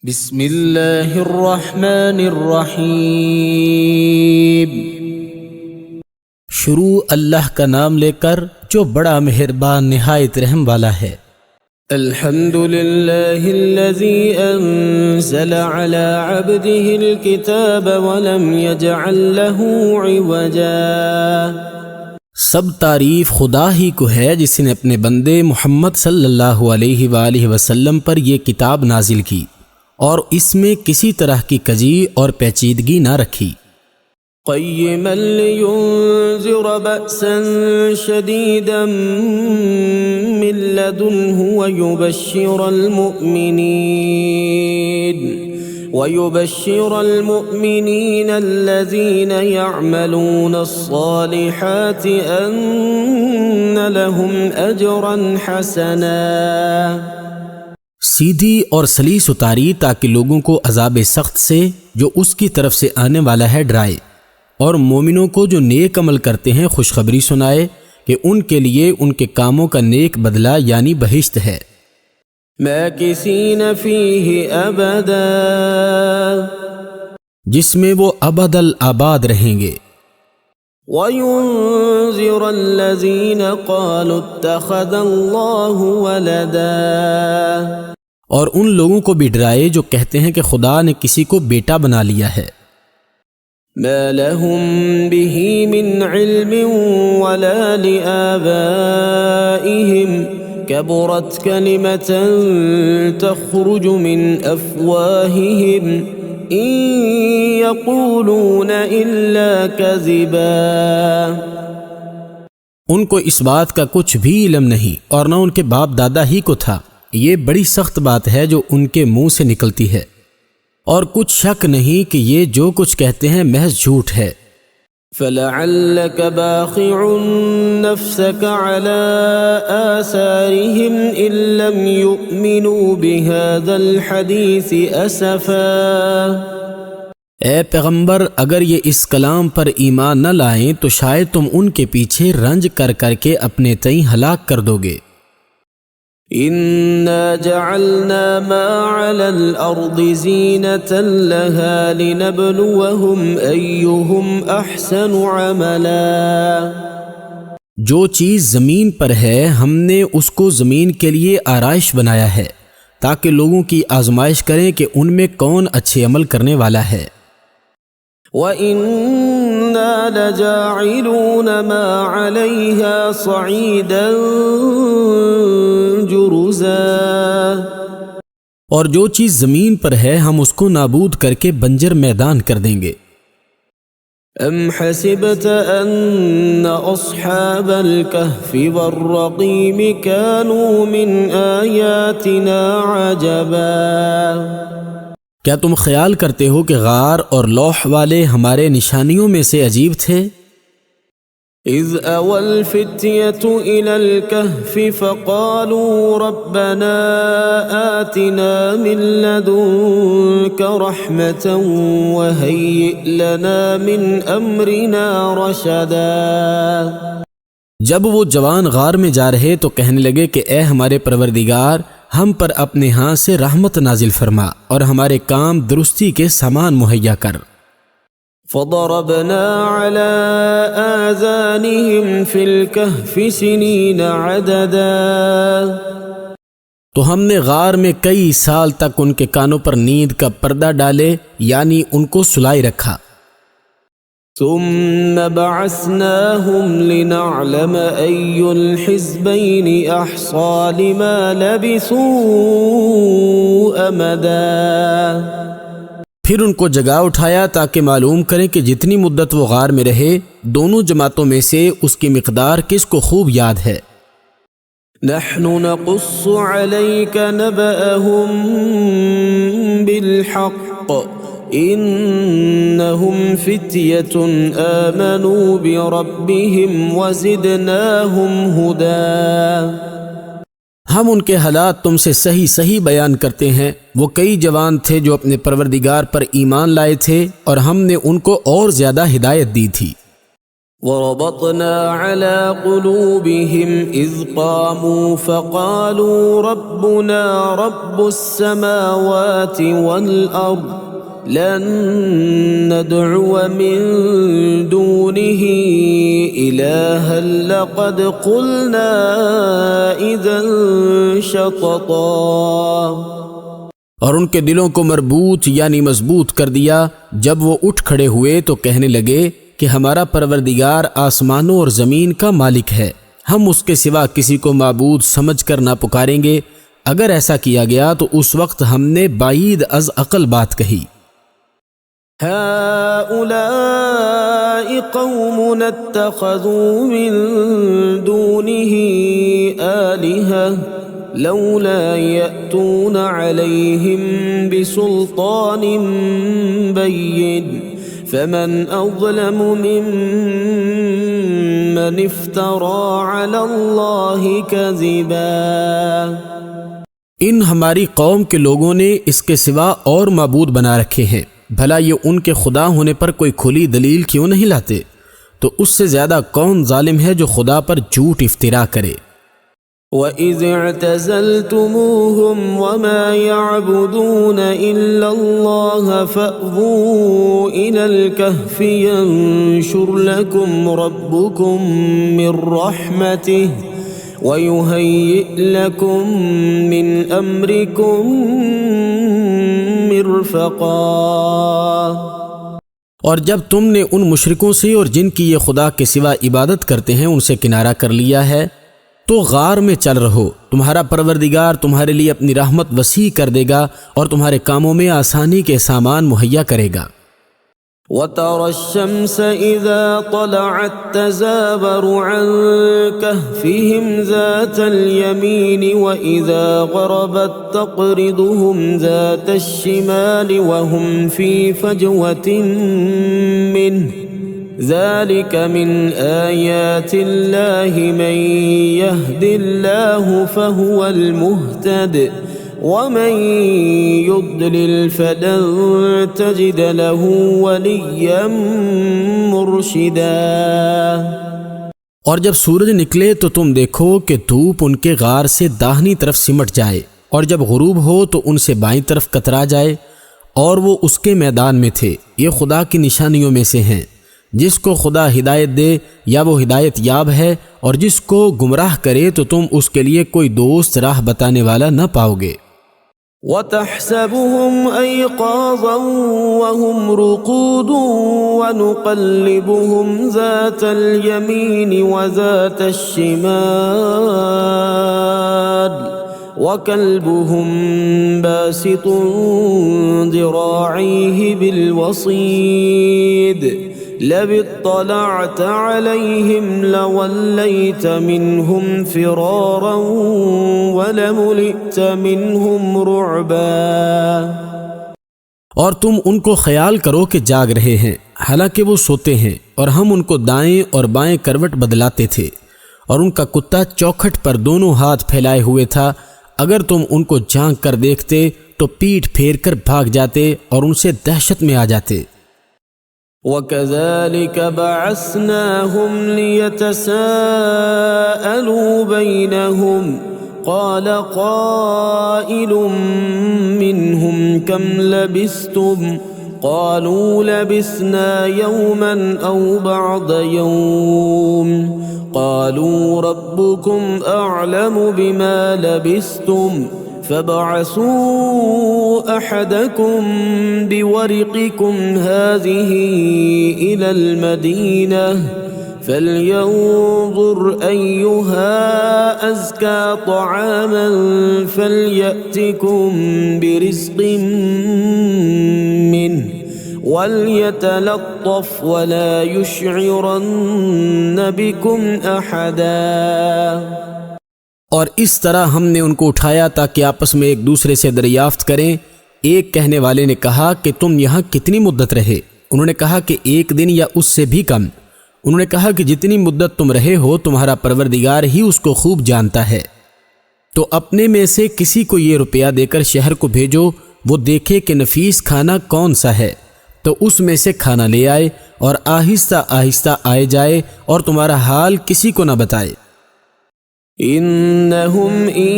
بسم اللہ الرحمن الرحیم۔ شروع اللہ کا نام لے کر جو بڑا مہربان نہایت رحم والا ہے۔ الحمد للہ الذی انزل علی عبده الكتاب ولم يجعل له عوجا۔ سب تعریف خدا ہی کو ہے جس نے اپنے بندے محمد صلی اللہ علیہ وآلہ وسلم پر یہ کتاب نازل کی اور اس میں کسی طرح کی کجی اور پیچیدگی نہ رکھی۔ قیما لینذر بأسا شدیدا من لدنہ ويبشر المؤمنين الذين يعملون الصالحات أن لهم أجرا حسنا۔ سیدھی اور سلیس اتاری تاکہ لوگوں کو عذاب سخت سے جو اس کی طرف سے آنے والا ہے ڈرائے، اور مومنوں کو جو نیک عمل کرتے ہیں خوشخبری سنائے کہ ان کے لیے ان کے کاموں کا نیک بدلہ یعنی بہشت ہے۔ ماکثین فیہ ابدا، جس میں وہ ابد الآباد رہیں گے۔ وَيُنذِرَ الَّذِينَ قَالُوا اتَّخَذَ اللَّهُ وَلَدًا، اور ان لوگوں کو بھی ڈرائے جو کہتے ہیں کہ خدا نے کسی کو بیٹا بنا لیا ہے۔ ما لهم به من علم ولا لآبائهم كبرت كلمة تخرج من أفواههم إن يقولون إلا كذبا۔ ان کو اس بات کا کچھ بھی علم نہیں اور نہ ان کے باپ دادا ہی کو تھا۔ یہ بڑی سخت بات ہے جو ان کے منہ سے نکلتی ہے، اور کچھ شک نہیں کہ یہ جو کچھ کہتے ہیں محض جھوٹ ہے۔ فَلَعَلَّكَ بَاخِعٌ نَفْسَكَ عَلَىٰ آثَارِهِمْ إِن لَّمْ يُؤْمِنُوا بِهَذَا الْحَدِيثِ أَسَفًا۔ اے پیغمبر، اگر یہ اس کلام پر ایمان نہ لائیں تو شاید تم ان کے پیچھے رنج کر کر کے اپنے تئیں ہلاک کر دو گے۔ إِنَّا جَعَلْنَا مَا عَلَى الْأَرْضِ زِينَةً لَهَا لِنَبْلُوَهُمْ أَيُّهُمْ أَحْسَنُ عَمَلًا۔ جو چیز زمین پر ہے ہم نے اس کو زمین کے لیے آرائش بنایا ہے تاکہ لوگوں کی آزمائش کریں کہ ان میں کون اچھے عمل کرنے والا ہے۔ وَإِنَّا لَجَاعِلُونَ مَا عَلَيْهَا صَعِيدًا جُرُزًا، اور جو چیز زمین پر ہے ہم اس کو نابود کر کے بنجر میدان کر دیں گے۔ أَمْ حَسِبْتَ أَنَّ أَصْحَابَ الْكَهْفِ وَالرَّقِيمِ كَانُوا مِنْ آيَاتِنَا عَجَبًا۔ کیا تم خیال کرتے ہو کہ غار اور لوح والے ہمارے نشانیوں میں سے عجیب تھے؟ اذ اوى الفتية الى الكهف فقالوا ربنا آتنا من لدنك رحمة وهيئ لنا من امرنا رشدا۔ جب وہ جوان غار میں جا رہے تو کہنے لگے کہ اے ہمارے پروردگار، ہم پر اپنے ہاں سے رحمت نازل فرما اور ہمارے کام درستی کے سامان مہیا کر۔ فضربنا على آذانهم في الكهف سنين عددا، تو ہم نے غار میں کئی سال تک ان کے کانوں پر نیند کا پردہ ڈالے یعنی ان کو سلائے رکھا۔ ثم بعثناهم لنعلم أي الحزبين أحصى لما لبثوا أمدا۔ پھر ان کو جگا اٹھایا تاکہ معلوم کریں کہ جتنی مدت وہ غار میں رہے دونوں جماعتوں میں سے اس کی مقدار کس کو خوب یاد ہے۔ نحن نقص عليك نبأهم بالحق إنهم فتية آمنوا بربهم وزدناهم هدى۔ ہم ان کے حالات تم سے صحیح صحیح بیان کرتے ہیں۔ وہ کئی جوان تھے جو اپنے پروردگار پر ایمان لائے تھے اور ہم نے ان کو اور زیادہ ہدایت دی تھی۔ وربطنا على قلوبهم إذ قاموا فقالوا ربنا رب السماوات والأرض لن ندعو من دونه إلها لقد قلنا إذا شططا، اور ان کے دلوں کو مربوط یعنی مضبوط کر دیا۔ جب وہ اٹھ کھڑے ہوئے تو کہنے لگے کہ ہمارا پروردگار آسمانوں اور زمین کا مالک ہے، ہم اس کے سوا کسی کو معبود سمجھ کر نہ پکاریں گے۔ اگر ایسا کیا گیا تو اس وقت ہم نے بعید از عقل بات کہی۔ هؤلاء قوم اتخذوا من دونه آلهة لولا يأتون عليهم بسلطان بين فمن أظلم ممن افترى على الله كذبا۔ ان ہماری قوم کے لوگوں نے اس کے سوا اور معبود بنا رکھے ہیں، بھلا یہ ان کے خدا ہونے پر کوئی کھلی دلیل کیوں نہیں لاتے؟ تو اس سے زیادہ کون ظالم ہے جو خدا پر جھوٹ افترا کرے۔ وَإِذِ اعْتَزَلْتُمُوهُمْ وَمَا يَعْبُدُونَ إِلَّا اللَّهَ فَأْوُوا إِلَى الْكَهْفِ يَنشُرْ لَكُمْ رَبُّكُمْ مِنْ رَحْمَتِهِ وَيُهَيِّئْ لَكُمْ مِنْ أَمْرِكُمْ مرفقا۔ اور جب تم نے ان مشرکوں سے اور جن کی یہ خدا کے سوا عبادت کرتے ہیں ان سے کنارہ کر لیا ہے تو غار میں چل رہو، تمہارا پروردگار تمہارے لیے اپنی رحمت وسیع کر دے گا اور تمہارے کاموں میں آسانی کے سامان مہیا کرے گا۔ وَتَرَى الشَّمْسَ إِذَا طَلَعَتْ تَزَاوَرُ عَنْ كَهْفِهِمْ ذَاتَ الْيَمِينِ وَإِذَا غَرَبَتْ تَقْرِضُهُمْ ذَاتَ الشِّمَالِ وَهُمْ فِي فَجْوَةٍ مِّنْهُ ذَلِكَ مِنْ آيَاتِ اللَّهِ مَنْ يَهْدِ اللَّهُ فَهُوَ الْمُهْتَدِ وَمَنْ يُضْلِلْ فَلَنْ تَجِدَ لَهُ وَلِيًّا مُرْشِدًا۔ اور جب سورج نکلے تو تم دیکھو کہ دھوپ ان کے غار سے داہنی طرف سمٹ جائے، اور جب غروب ہو تو ان سے بائیں طرف کترا جائے، اور وہ اس کے میدان میں تھے۔ یہ خدا کی نشانیوں میں سے ہیں، جس کو خدا ہدایت دے یا وہ ہدایت یاب ہے، اور جس کو گمراہ کرے تو تم اس کے لیے کوئی دوست راہ بتانے والا نہ پاؤ گے۔ وَتَحْسَبُهُمْ أَيْقَاظًا وَهُمْ رُقُودٌ وَنُقَلِّبُهُمْ ذَاتَ الْيَمِينِ وَذَاتَ الشِّمَالِ وَكَلْبُهُمْ بَاسِطٌ ذِرَاعَيْهِ بِالْوَصِيدِ لَوِ اطَّلَعْتَ عَلَيْهِمْ لَوَلَّيْتَ مِنْهُمْ فِرَارًا وَلَمُلِئْتَ مِنْهُمْ رُعْبًا۔ اور تم ان کو خیال کرو کہ جاگ رہے ہیں حالانکہ وہ سوتے ہیں، اور ہم ان کو دائیں اور بائیں کروٹ بدلاتے تھے، اور ان کا کتا چوکھٹ پر دونوں ہاتھ پھیلائے ہوئے تھا۔ اگر تم ان کو جھانک کر دیکھتے تو پیٹھ پھیر کر بھاگ جاتے اور ان سے دہشت میں آ جاتے۔ وَكَذَلِكَ بَعَثْنَاهُمْ لِيَتَسَاءَلُوا بَيْنَهُمْ قَالَ قَائِلٌ مِّنْهُمْ كَمْ لَبِثْتُمْ قَالُوا لَبِثْنَا يَوْمًا أَوْ بَعْضَ يَوْمٍ قَالُوا رَبُّكُمْ أَعْلَمُ بِمَا لَبِثْتُمْ فَابْعَثُوا أَحَدَكُمْ بِوَرِقِكُمْ هَذِهِ إِلَى الْمَدِينَةِ فَلْيَنظُرْ أَيُّهَا أَزْكَى طَعَامًا فَلْيَأْتِكُمْ بِرِزْقٍ مِّنْهُ وَلْيَتَلَطَّفْ وَلَا يُشْعِرَنَّ بِكُمْ أَحَدًا۔ اور اس طرح ہم نے ان کو اٹھایا تاکہ آپس میں ایک دوسرے سے دریافت کریں۔ ایک کہنے والے نے کہا کہ تم یہاں کتنی مدت رہے؟ انہوں نے کہا کہ 1 دن یا اس سے بھی کم۔ انہوں نے کہا کہ جتنی مدت تم رہے ہو تمہارا پروردگار ہی اس کو خوب جانتا ہے، تو اپنے میں سے کسی کو یہ روپیہ دے کر شہر کو بھیجو، وہ دیکھے کہ نفیس کھانا کون سا ہے، تو اس میں سے کھانا لے آئے اور آہستہ آہستہ آئے جائے اور تمہارا حال کسی کو نہ بتائے۔ إنهم إن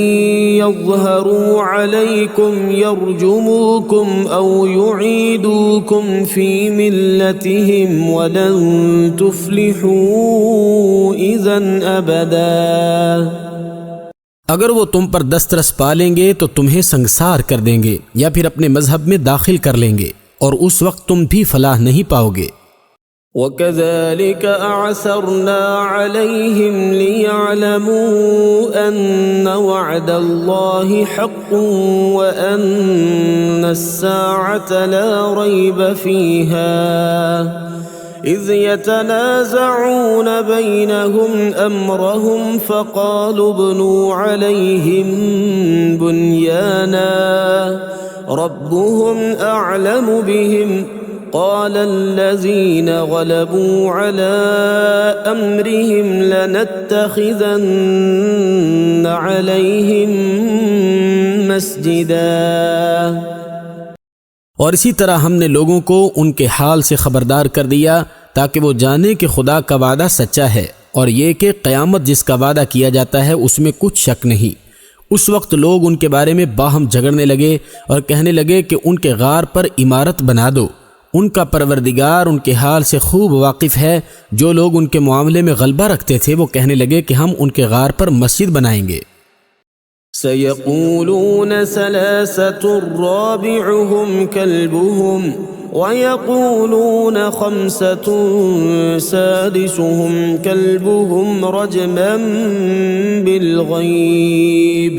يظهروا عليكم يرجموكم أو يعيدوكم في ملتهم ولن تفلحوا إذا أبدا۔ اگر وہ تم پر دسترس پالیں گے تو تمہیں سنگسار کر دیں گے یا پھر اپنے مذہب میں داخل کر لیں گے، اور اس وقت تم بھی فلاح نہیں پاؤ گے۔ وَكَذَلِكَ أَعْثَرْنَا عَلَيْهِمْ لِيَعْلَمُوا أَنَّ وَعْدَ اللَّهِ حَقٌّ وَأَنَّ السَّاعَةَ لَا رَيْبَ فِيهَا إِذْ يَتَنَازَعُونَ بَيْنَهُمْ أَمْرَهُمْ فَقَالُوا ابْنُوا عَلَيْهِمْ بُنْيَانًا رَبُّهُمْ أَعْلَمُ بِهِمْ قال الذين غلبوا على أمرهم لنتخذن عليهم مسجدا۔ اور اسی طرح ہم نے لوگوں کو ان کے حال سے خبردار کر دیا تاکہ وہ جانیں کہ خدا کا وعدہ سچا ہے، اور یہ کہ قیامت جس کا وعدہ کیا جاتا ہے اس میں کچھ شک نہیں۔ اس وقت لوگ ان کے بارے میں باہم جھگڑنے لگے اور کہنے لگے کہ ان کے غار پر عمارت بنا دو۔ ان کا پروردگار ان کے حال سے خوب واقف ہے۔ جو لوگ ان کے معاملے میں غلبہ رکھتے تھے وہ کہنے لگے کہ ہم ان کے غار پر مسجد بنائیں گے۔ سَيَقُولُونَ ثَلَاثَةٌ رَابِعُهُمْ كَلْبُهُمْ وَيَقُولُونَ خَمْسَةٌ سَادِسُهُمْ كَلْبُهُمْ رَجْمًا بِالْغَيْبِ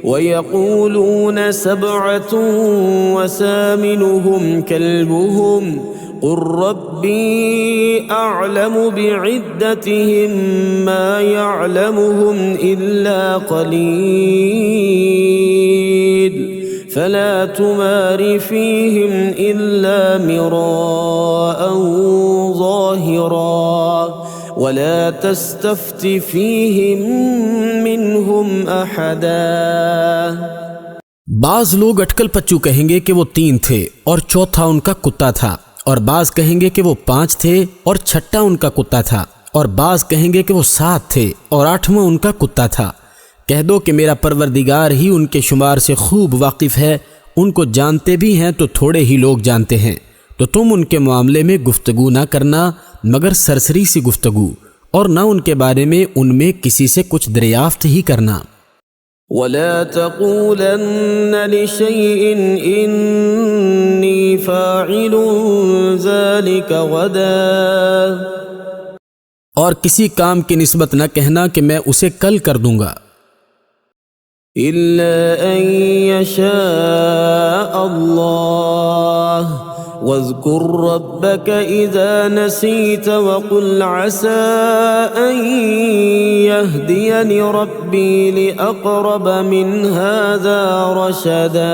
وَيَقُولُونَ سَبْعَةٌ وَثَامِنُهُمْ كَلْبُهُمْ قُل رَّبِّي أَعْلَمُ بِعِدَّتِهِم مَّا يَعْلَمُهُمْ إِلَّا قَلِيلٌ فَلَا تُمَارِ فِيهِمْ إِلَّا مِرَاءً ظَاهِرًا وَلَا تَسْتَفْتِ فِيهِمْ مِنْهُمْ أَحَدًا۔ بعض لوگ اٹکل پچو کہیں گے کہ وہ 3 تھے اور چوتھا ان کا کتا تھا، اور بعض کہیں گے کہ وہ 5 تھے اور چھٹا ان کا کتا تھا، اور بعض کہیں گے کہ وہ 7 تھے اور 8واں ان کا کتا تھا۔ کہہ دو کہ میرا پروردگار ہی ان کے شمار سے خوب واقف ہے، ان کو جانتے بھی ہیں تو تھوڑے ہی لوگ جانتے ہیں۔ تو تم ان کے معاملے میں گفتگو نہ کرنا مگر سرسری سی گفتگو، اور نہ ان کے بارے میں ان میں کسی سے کچھ دریافت ہی کرنا۔ وَلَا تَقُولَنَّ لِشَيْءٍ إِنِّي فَاعِلٌ ذَلِكَ غَدًا، اور کسی کام کی نسبت نہ کہنا کہ میں اسے کل کر دوں گا، إِلَّا أَن يَشَاءَ اللَّهُ وَاذْكُر رَّبَّكَ إِذَا نَسِيتَ وَقُلْ عَسَىٰ أَن يَهْدِيَنِ رَبِّي لِأَقْرَبَ مِنْ هَٰذَا رَشَدًا۔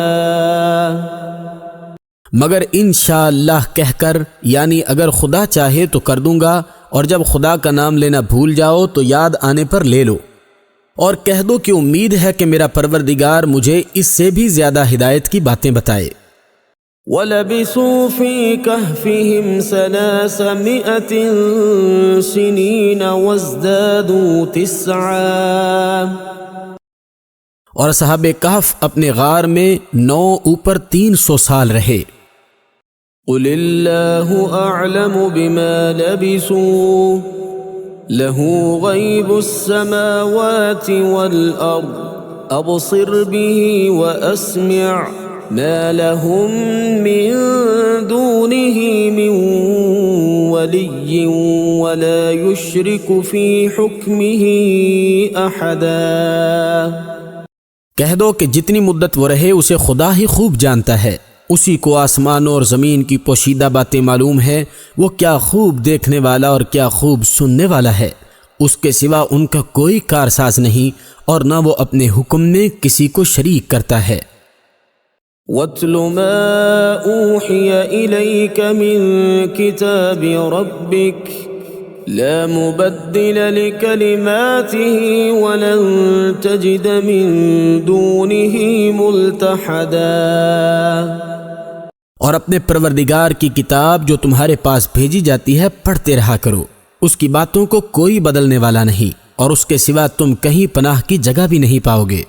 مگر انشاءاللہ کہہ کر، یعنی اگر خدا چاہے تو کر دوں گا، اور جب خدا کا نام لینا بھول جاؤ تو یاد آنے پر لے لو، اور کہہ دو کہ امید ہے کہ میرا پروردگار مجھے اس سے بھی زیادہ ہدایت کی باتیں بتائے۔ وَلَبِثُوا فِي كَهْفِهِمْ 300 سِنِينَ وَازْدَادُوا 9۔ اور صحاب کہف اپنے غار میں 9 اوپر 300 سال رہے۔ قُلِ اللَّهُ أَعْلَمُ بِمَا لَبِثُوا لَهُ غَيْبُ السَّمَاوَاتِ وَالْأَرْضِ أَبْصِرْ بِهِ وَأَسْمِعْ مَا لَهُم مِّن دُونِهِ مِن وَلِيٍّ وَلَا يُشْرِكُ فِي حُكْمِهِ أَحَدًا۔ کہہ دو کہ جتنی مدت وہ رہے اسے خدا ہی خوب جانتا ہے، اسی کو آسمانوں اور زمین کی پوشیدہ باتیں معلوم ہے، وہ کیا خوب دیکھنے والا اور کیا خوب سننے والا ہے، اس کے سوا ان کا کوئی کارساز نہیں، اور نہ وہ اپنے حکم میں کسی کو شریک کرتا ہے۔ وَاتْلُ مَا أُوحِيَ إِلَيْكَ مِن كِتَابِ رَبِّكَ لَا مُبَدِّلَ لِكَلِمَاتِهِ وَلَن تَجِدَ مِن دُونِهِ مُلْتَحَدًا۔ اور اپنے پروردگار کی کتاب جو تمہارے پاس بھیجی جاتی ہے پڑھتے رہا کرو، اس کی باتوں کو کوئی بدلنے والا نہیں، اور اس کے سوا تم کہیں پناہ کی جگہ بھی نہیں پاؤ گے۔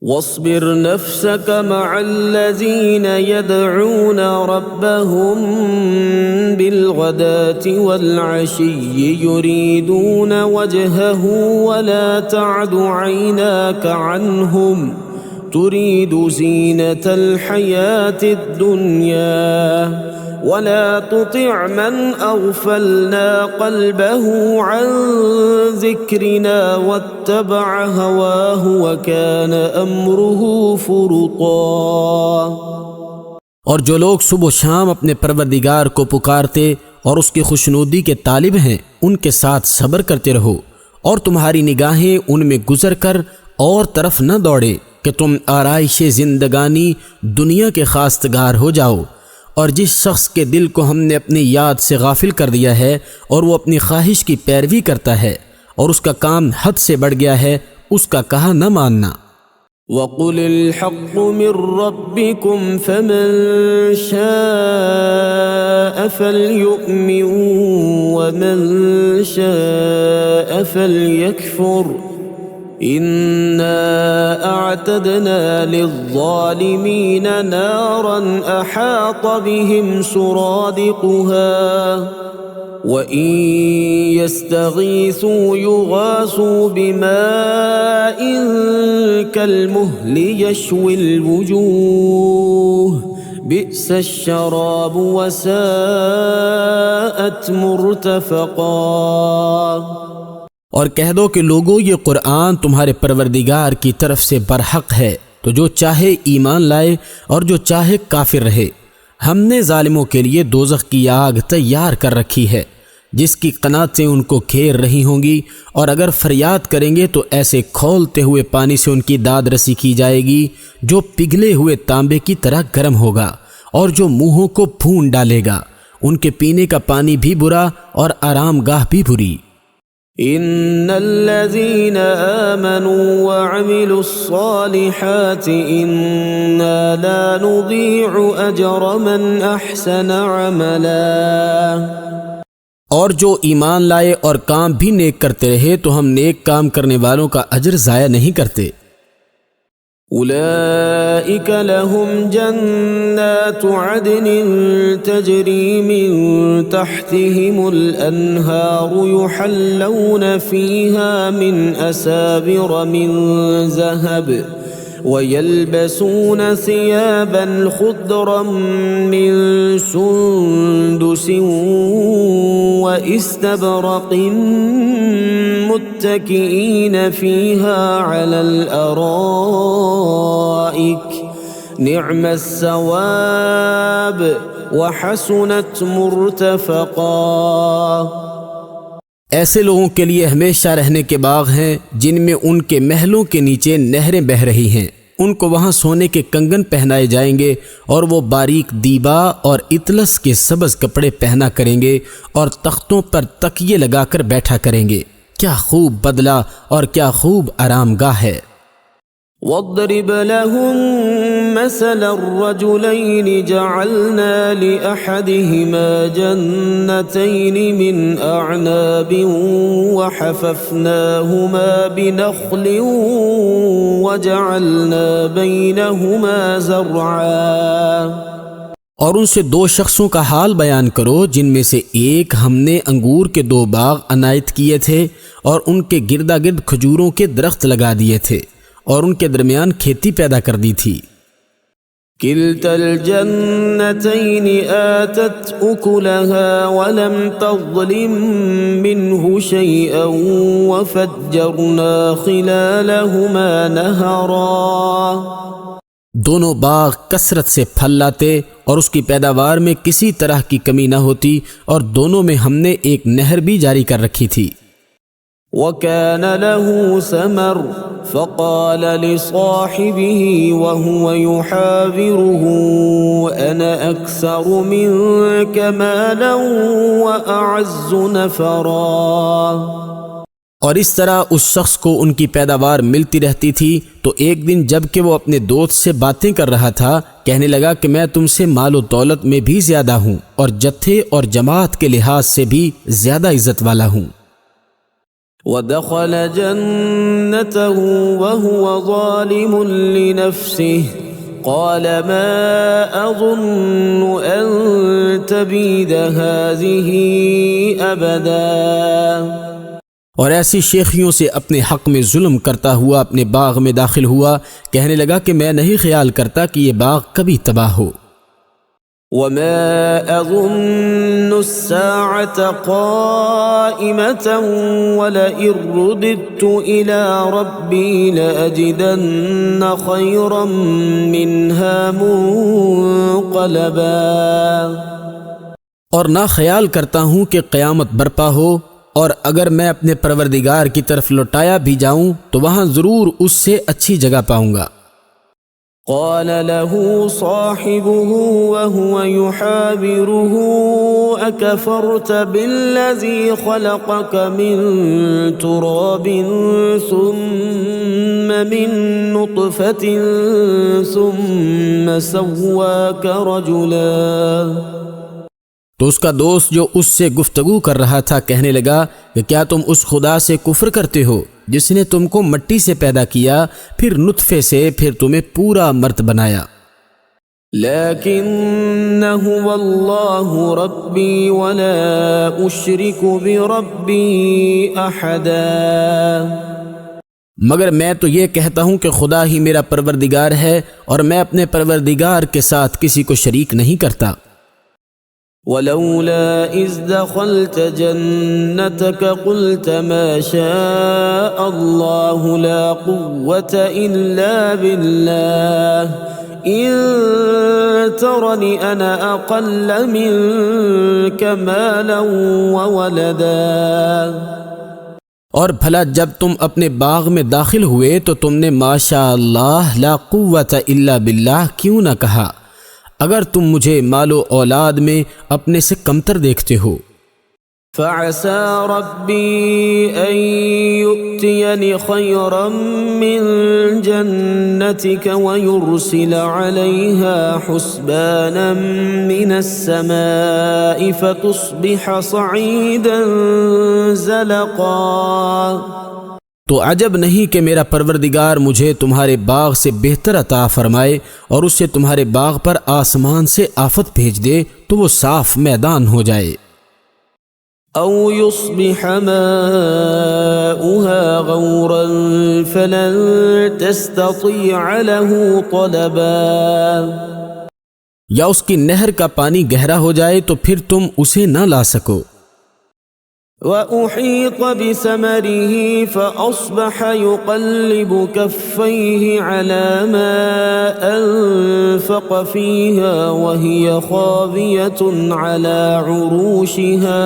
واصبر نفسك مع الذين يدعون ربهم بالغداة والعشي يريدون وجهه ولا تعد عيناك عنهم تريد زينة الحياة الدنيا ولا تطع من أغفلنا قلبه عن ذكرنا واتبع هواه وكان أمره فرطا۔ اور جو لوگ صبح و شام اپنے پروردگار کو پکارتے اور اس کی خوشنودی کے طالب ہیں، ان کے ساتھ صبر کرتے رہو، اور تمہاری نگاہیں ان میں گزر کر اور طرف نہ دوڑے کہ تم آرائش زندگانی دنیا کے خواستگار ہو جاؤ۔ اور جس شخص کے دل کو ہم نے اپنی یاد سے غافل کر دیا ہے اور وہ اپنی خواہش کی پیروی کرتا ہے اور اس کا کام حد سے بڑھ گیا ہے، اس کا کہا نہ ماننا۔ وَقُلِ الْحَقُّ مِنْ رَبِّكُمْ فَمَنْ شَاءَ فَلْيُؤْمِنْ وَمَنْ شَاءَ فَلْيَكْفُرْ إِنَّا أَعْتَدْنَا لِلظَّالِمِينَ نَارًا أَحَاطَ بِهِمْ سُرَادِقُهَا وَإِنْ يَسْتَغِيثُوا يُغَاثُوا بِمَاءٍ كَالْمُهْلِ يَشْوِي الْوُجُوهَ بِئْسَ الشَّرَابُ وَسَاءَتْ مُرْتَفَقًا۔ اور کہہ دو کہ لوگو، یہ قرآن تمہارے پروردگار کی طرف سے برحق ہے، تو جو چاہے ایمان لائے اور جو چاہے کافر رہے۔ ہم نے ظالموں کے لیے دوزخ کی آگ تیار کر رکھی ہے، جس کی قناتیں ان کو گھیر رہی ہوں گی، اور اگر فریاد کریں گے تو ایسے کھولتے ہوئے پانی سے ان کی داد رسی کی جائے گی جو پگھلے ہوئے تانبے کی طرح گرم ہوگا، اور جو منہوں کو بھون ڈالے گا۔ ان کے پینے کا پانی بھی برا اور آرام گاہ بھی بری۔ ان الذين آمنوا وعملوا الصالحات انا لا نضيع اجر من احسن عملا۔ اور جو ایمان لائے اور کام بھی نیک کرتے رہے تو ہم نیک کام کرنے والوں کا اجر ضائع نہیں کرتے۔ أولئك لهم جنات عدن تجري من تحتهم الأنهار يحلون فيها من أساور من ذهب ويلبسون ثيابا خضرا من سندس واستبرق متكئين فيها على الأرائك نعم الثواب وحسنت مرتفقا۔ ایسے لوگوں کے لیے ہمیشہ رہنے کے باغ ہیں جن میں ان کے محلوں کے نیچے نہریں بہہ رہی ہیں، ان کو وہاں سونے کے کنگن پہنائے جائیں گے اور وہ باریک دیبا اور اطلس کے سبز کپڑے پہنا کریں گے اور تختوں پر تکیے لگا کر بیٹھا کریں گے۔ کیا خوب بدلہ اور کیا خوب آرام گاہ ہے۔ واضرب لهم مثل الرجلين جعلنا لأحدهما جنتين من أعناب وحففناهما بنخل وجعلنا بينهما زرعا۔ اور ان سے دو شخصوں کا حال بیان کرو جن میں سے ایک ہم نے انگور کے 2 باغ عنایت کیے تھے اور ان کے گردا گرد کھجوروں کے درخت لگا دیے تھے اور ان کے درمیان کھیتی پیدا کر دی تھی۔ كلتا الجنتين آتت أكلها ولم تظلم منه شيئا وفجرنا خلالهما نهرا۔ دونوں باغ کثرت سے پھل لاتے اور اس کی پیداوار میں کسی طرح کی کمی نہ ہوتی، اور دونوں میں ہم نے ایک نہر بھی جاری کر رکھی تھی۔ وَكَانَ لَهُ ثَمَرٌ فَقَالَ لِصَاحِبِهِ وَهُوَ يُحَاوِرُهُ أَنَا أَكْثَرُ مِنكَ مَالًا وَأَعَزُّ نَفَرًا۔ اور اس طرح اس شخص کو ان کی پیداوار ملتی رہتی تھی، تو ایک دن جب کہ وہ اپنے دوست سے باتیں کر رہا تھا، کہنے لگا کہ میں تم سے مال و دولت میں بھی زیادہ ہوں اور جتھے اور جماعت کے لحاظ سے بھی زیادہ عزت والا ہوں۔ ودخل جنته وهو ظالم لنفسه قال ما أظن أن تبيد هذه أبدا۔ اور ایسی شیخیوں سے اپنے حق میں ظلم کرتا ہوا اپنے باغ میں داخل ہوا، کہنے لگا کہ میں نہیں خیال کرتا کہ یہ باغ کبھی تباہ ہو۔ وما أظن الساعة قائمة ولئن رددت إلى ربي لأجدن خيرا منها منقلبا۔ اور نہ خیال کرتا ہوں کہ قیامت برپا ہو، اور اگر میں اپنے پروردگار کی طرف لوٹایا بھی جاؤں تو وہاں ضرور اس سے اچھی جگہ پاؤں گا۔ قال له صاحبه وهو يحاوره أكفرت بالذي خلقك من تراب ثم من نطفة ثم سواك رجلا۔ تو اس کا دوست جو اس سے گفتگو کر رہا تھا کہنے لگا کہ کیا تم اس خدا سے کفر کرتے ہو جس نے تم کو مٹی سے پیدا کیا، پھر نطفے سے، پھر تمہیں پورا مرد بنایا۔ لیکن هو اللہ ربی ولا اشرک بربی احدا۔ مگر میں تو یہ کہتا ہوں کہ خدا ہی میرا پروردگار ہے اور میں اپنے پروردگار کے ساتھ کسی کو شریک نہیں کرتا۔ ولولا إذ دخلت جنتك قلت ما شاء الله لا قوة إلا بالله إن ترني أنا أقل منك مالا وولدا۔ اور بھلا جب تم اپنے باغ میں داخل ہوئے تو تم نے ما شاء اللہ لا قوة الا باللہ کیوں نہ کہا، اگر تم مجھے مال و اولاد میں اپنے سے کمتر دیکھتے ہو۔ فعسى ربي أن يؤتيني خيرا من جنتك ويرسل عليها حسبانا من السماء فتصبح صعيدا زلقا۔ تو عجب نہیں کہ میرا پروردگار مجھے تمہارے باغ سے بہتر عطا فرمائے اور اس سے تمہارے باغ پر آسمان سے آفت بھیج دے تو وہ صاف میدان ہو جائے۔ او يصبح ماؤها غورا فلن تستطيع له طلبا۔ یا اس کی نہر کا پانی گہرا ہو جائے تو پھر تم اسے نہ لا سکو۔ وَأُحِيطَ بِثَمَرِهِ فَأَصْبَحَ يُقَلِّبُ كَفَّيْهِ عَلَى مَا أَنفَقَ فِيهَا وَهِيَ خَاوِيَةٌ عَلَى عُرُوشِهَا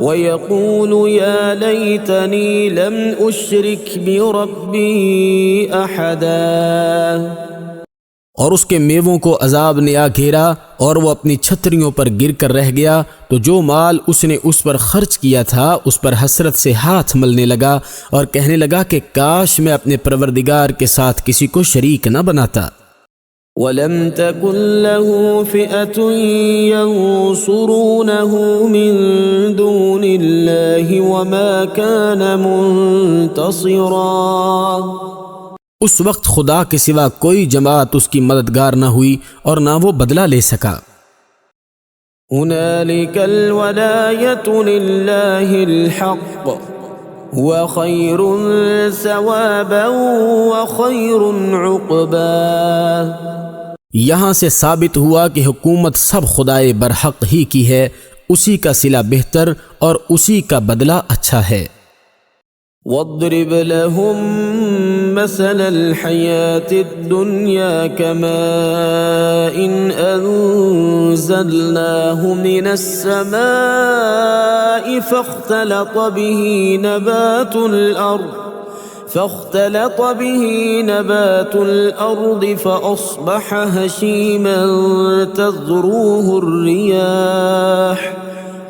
وَيَقُولُ يَا لَيْتَنِي لَمْ أُشْرِكْ بِرَبِّي أَحَدًا۔ اور اس کے میووں کو عذاب نے آ گھیرا اور وہ اپنی چھتریوں پر گر کر رہ گیا، تو جو مال اس نے اس پر خرچ کیا تھا اس پر حسرت سے ہاتھ ملنے لگا اور کہنے لگا کہ کاش میں اپنے پروردگار کے ساتھ کسی کو شریک نہ بناتا۔ وَلَمْ تَكُنْ لَهُ فِئَةٌ يَنْصُرُونَهُ مِنْ دُونِ اللَّهِ وَمَا كَانَ مُنْتَصِرًا۔ اس وقت خدا کے سوا کوئی جماعت اس کی مددگار نہ ہوئی اور نہ وہ بدلہ لے سکا۔ هُنَالِكَ الْوَلَایَةُ لِلَّهِ الْحَقِّ هُوَ خَيْرٌ ثَوَابًا وَخَيْرٌ عُقْبًا۔ یہاں سے ثابت ہوا کہ حکومت سب خدائے برحق ہی کی ہے، اسی کا صلہ بہتر اور اسی کا بدلہ اچھا ہے۔ وَاضْرِبْ لَهُم مَّثَلَ الْحَيَاةِ الدُّنْيَا كَمَاءٍ أَنزَلْنَاهُ مِنَ السَّمَاءِ فاختلط به نبات الأرض فأصبح هشيما تذروه الرياح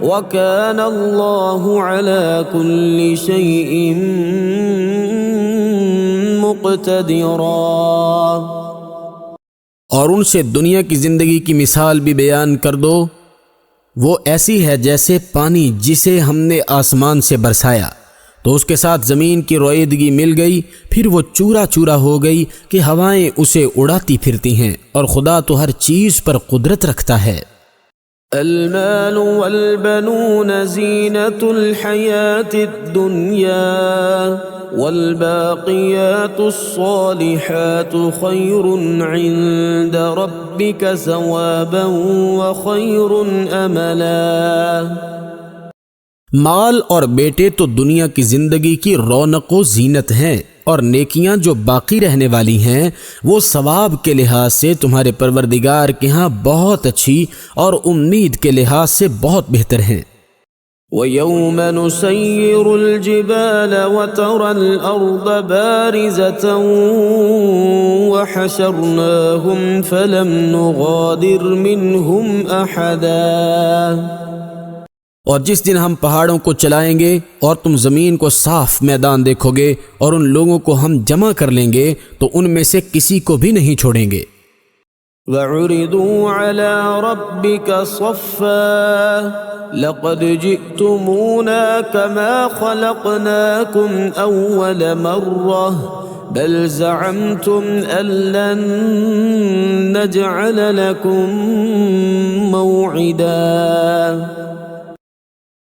وَكَانَ اللَّهُ عَلَى كُلِّ شَيْءٍ مُقْتَدِرًا۔ اور ان سے دنیا کی زندگی کی مثال بھی بیان کر دو، وہ ایسی ہے جیسے پانی جسے ہم نے آسمان سے برسایا تو اس کے ساتھ زمین کی رویدگی مل گئی، پھر وہ چورا چورا ہو گئی کہ ہوائیں اسے اڑاتی پھرتی ہیں، اور خدا تو ہر چیز پر قدرت رکھتا ہے۔ المال والبنون زینة الحیاة الدنیا والباقیات الصالحات خیر عند ربک ثوابا وخیر املا۔ مال اور بیٹے تو دنیا کی زندگی کی رونق و زینت ہیں، اور نیکیاں جو باقی رہنے والی ہیں وہ ثواب کے لحاظ سے تمہارے پروردگار کے ہاں بہت اچھی اور امید کے لحاظ سے بہت بہتر ہیں۔ وَيَوْمَ نُسَيِّرُ الْجِبَالَ وَتَرَى الْأَرْضَ بَارِزَةً وَحَشَرْنَاهُمْ فَلَمْ نُغَادِرْ مِنْهُمْ أَحَدًا۔ اور جس دن ہم پہاڑوں کو چلائیں گے اور تم زمین کو صاف میدان دیکھو گے اور ان لوگوں کو ہم جمع کر لیں گے تو ان میں سے کسی کو بھی نہیں چھوڑیں گے۔ وَعُرِضُوا عَلَى رَبِّكَ صَفًّا لَقَدْ جِئْتُمُونَا كَمَا خَلَقْنَاكُمْ أَوَّلَ مَرَّةٍ بَلْ زَعَمْتُمْ أَن لَّن نَّجْعَلَ لَكُم مَّوْعِدًا۔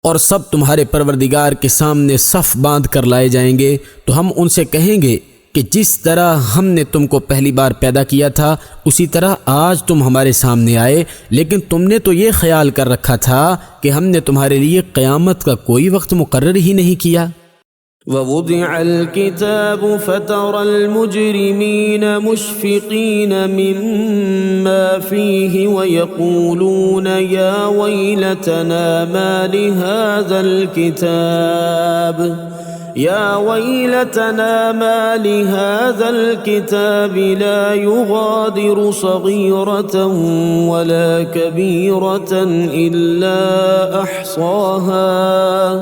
اور سب تمہارے پروردگار کے سامنے صف باندھ کر لائے جائیں گے تو ہم ان سے کہیں گے کہ جس طرح ہم نے تم کو پہلی بار پیدا کیا تھا اسی طرح آج تم ہمارے سامنے آئے، لیکن تم نے تو یہ خیال کر رکھا تھا کہ ہم نے تمہارے لیے قیامت کا کوئی وقت مقرر ہی نہیں کیا۔ وَوُضِعَ الْكِتَابُ فَتَرَى الْمُجْرِمِينَ مُشْفِقِينَ مِمَّا فِيهِ وَيَقُولُونَ يَا وَيْلَتَنَا مَا لِهَذَا الْكِتَابِ لَا يُغَادِرُ صَغِيرَةً وَلَا كَبِيرَةً إِلَّا أَحْصَاهَا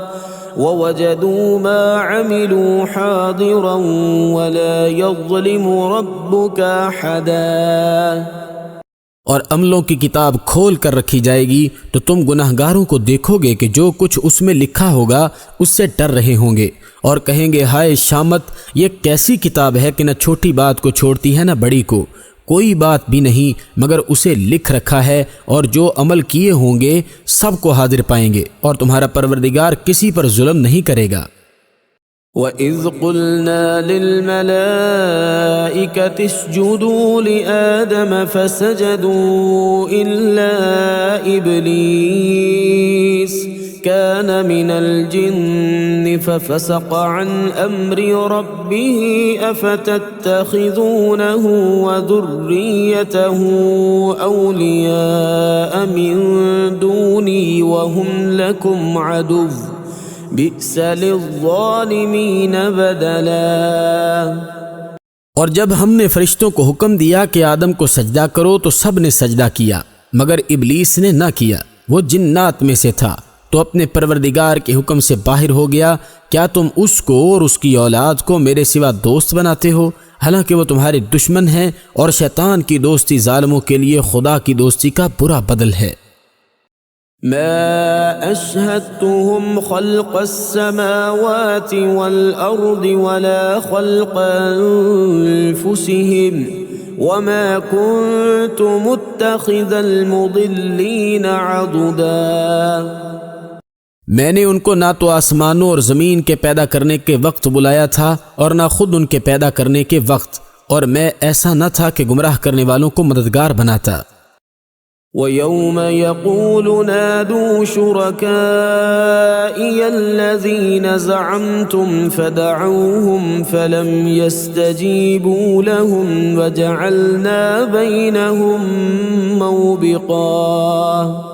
وَوَجَدُوا مَا عَمِلُوا حَاضِرًا وَلَا يَظْلِمُ رَبُّكَ أَحَدًا۔ اور عملوں کی کتاب کھول کر رکھی جائے گی تو تم گناہگاروں کو دیکھو گے کہ جو کچھ اس میں لکھا ہوگا اس سے ڈر رہے ہوں گے اور کہیں گے ہائے شامت، یہ کیسی کتاب ہے کہ نہ چھوٹی بات کو چھوڑتی ہے نہ بڑی کو، کوئی بات بھی نہیں مگر اسے لکھ رکھا ہے، اور جو عمل کیے ہوں گے سب کو حاضر پائیں گے، اور تمہارا پروردگار کسی پر ظلم نہیں کرے گا۔ وَإِذْ قُلْنَا لِلْمَلَائِكَةِ اسْجُدُوا لِآدَمَ فَسَجَدُوا إِلَّا إِبْلِيسَ كَانَ مِنَ الْجِنِّ فَفَسَقَ عَنْ أَمْرِ رَبِّهِ أَفَتَتَّخِذُونَهُ وَذُرِّيَّتَهُ أَوْلِيَاءَ مِن دُونِي وَهُمْ لَكُمْ عَدُوٌّ بِئْسَ لِلظَّالِمِينَ بَدَلًا۔ اور جب ہم نے فرشتوں کو حکم دیا کہ آدم کو سجدہ کرو تو سب نے سجدہ کیا مگر ابلیس نے نہ کیا، وہ جنات میں سے تھا تو اپنے پروردگار کے حکم سے باہر ہو گیا۔ کیا تم اس کو اور اس کی اولاد کو میرے سوا دوست بناتے ہو، حالانکہ وہ تمہارے دشمن ہیں، اور شیطان کی دوستی ظالموں کے لیے خدا کی دوستی کا برا بدل ہے۔ ما أشهدتهم خلق السماوات والأرض ولا خلق أنفسهم وما كنت متخذ المضلين عضدا۔ میں نے ان کو نہ تو آسمانوں اور زمین کے پیدا کرنے کے وقت بلایا تھا اور نہ خود ان کے پیدا کرنے کے وقت، اور میں ایسا نہ تھا کہ گمراہ کرنے والوں کو مددگار بناتا۔ وَيَوْمَ يَقُولُ نَادُوا شُرَكَائِيَ الَّذِينَ زَعَمْتُمْ فَدَعَوْهُمْ فَلَمْ يَسْتَجِيبُوا لَهُمْ وَجَعَلْنَا بَيْنَهُمْ مَوْبِقًا۔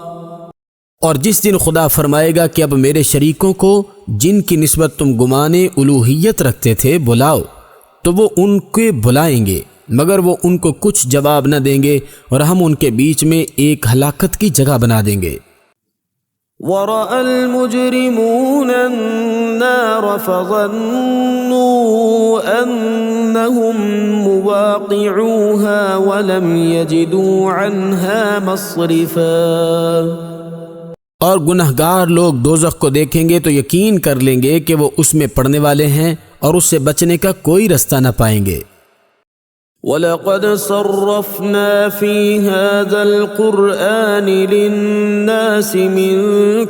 اور جس دن خدا فرمائے گا کہ اب میرے شریکوں کو جن کی نسبت تم گمانے الوہیت رکھتے تھے بلاؤ، تو وہ ان کے بلائیں گے مگر وہ ان کو کچھ جواب نہ دیں گے، اور ہم ان کے بیچ میں ایک ہلاکت کی جگہ بنا دیں گے۔ ورأى المجرمون النار فظنوا أنهم مواقعوها ولم يجدوا عنها مصرفا۔ اور گنہگار لوگ دوزخ کو دیکھیں گے تو یقین کر لیں گے کہ وہ اس میں پڑنے والے ہیں اور اس سے بچنے کا کوئی رستہ نہ پائیں گے۔ وَلَقَدْ صَرَّفْنَا فِي هَذَا الْقُرْآنِ لِلنَّاسِ مِنْ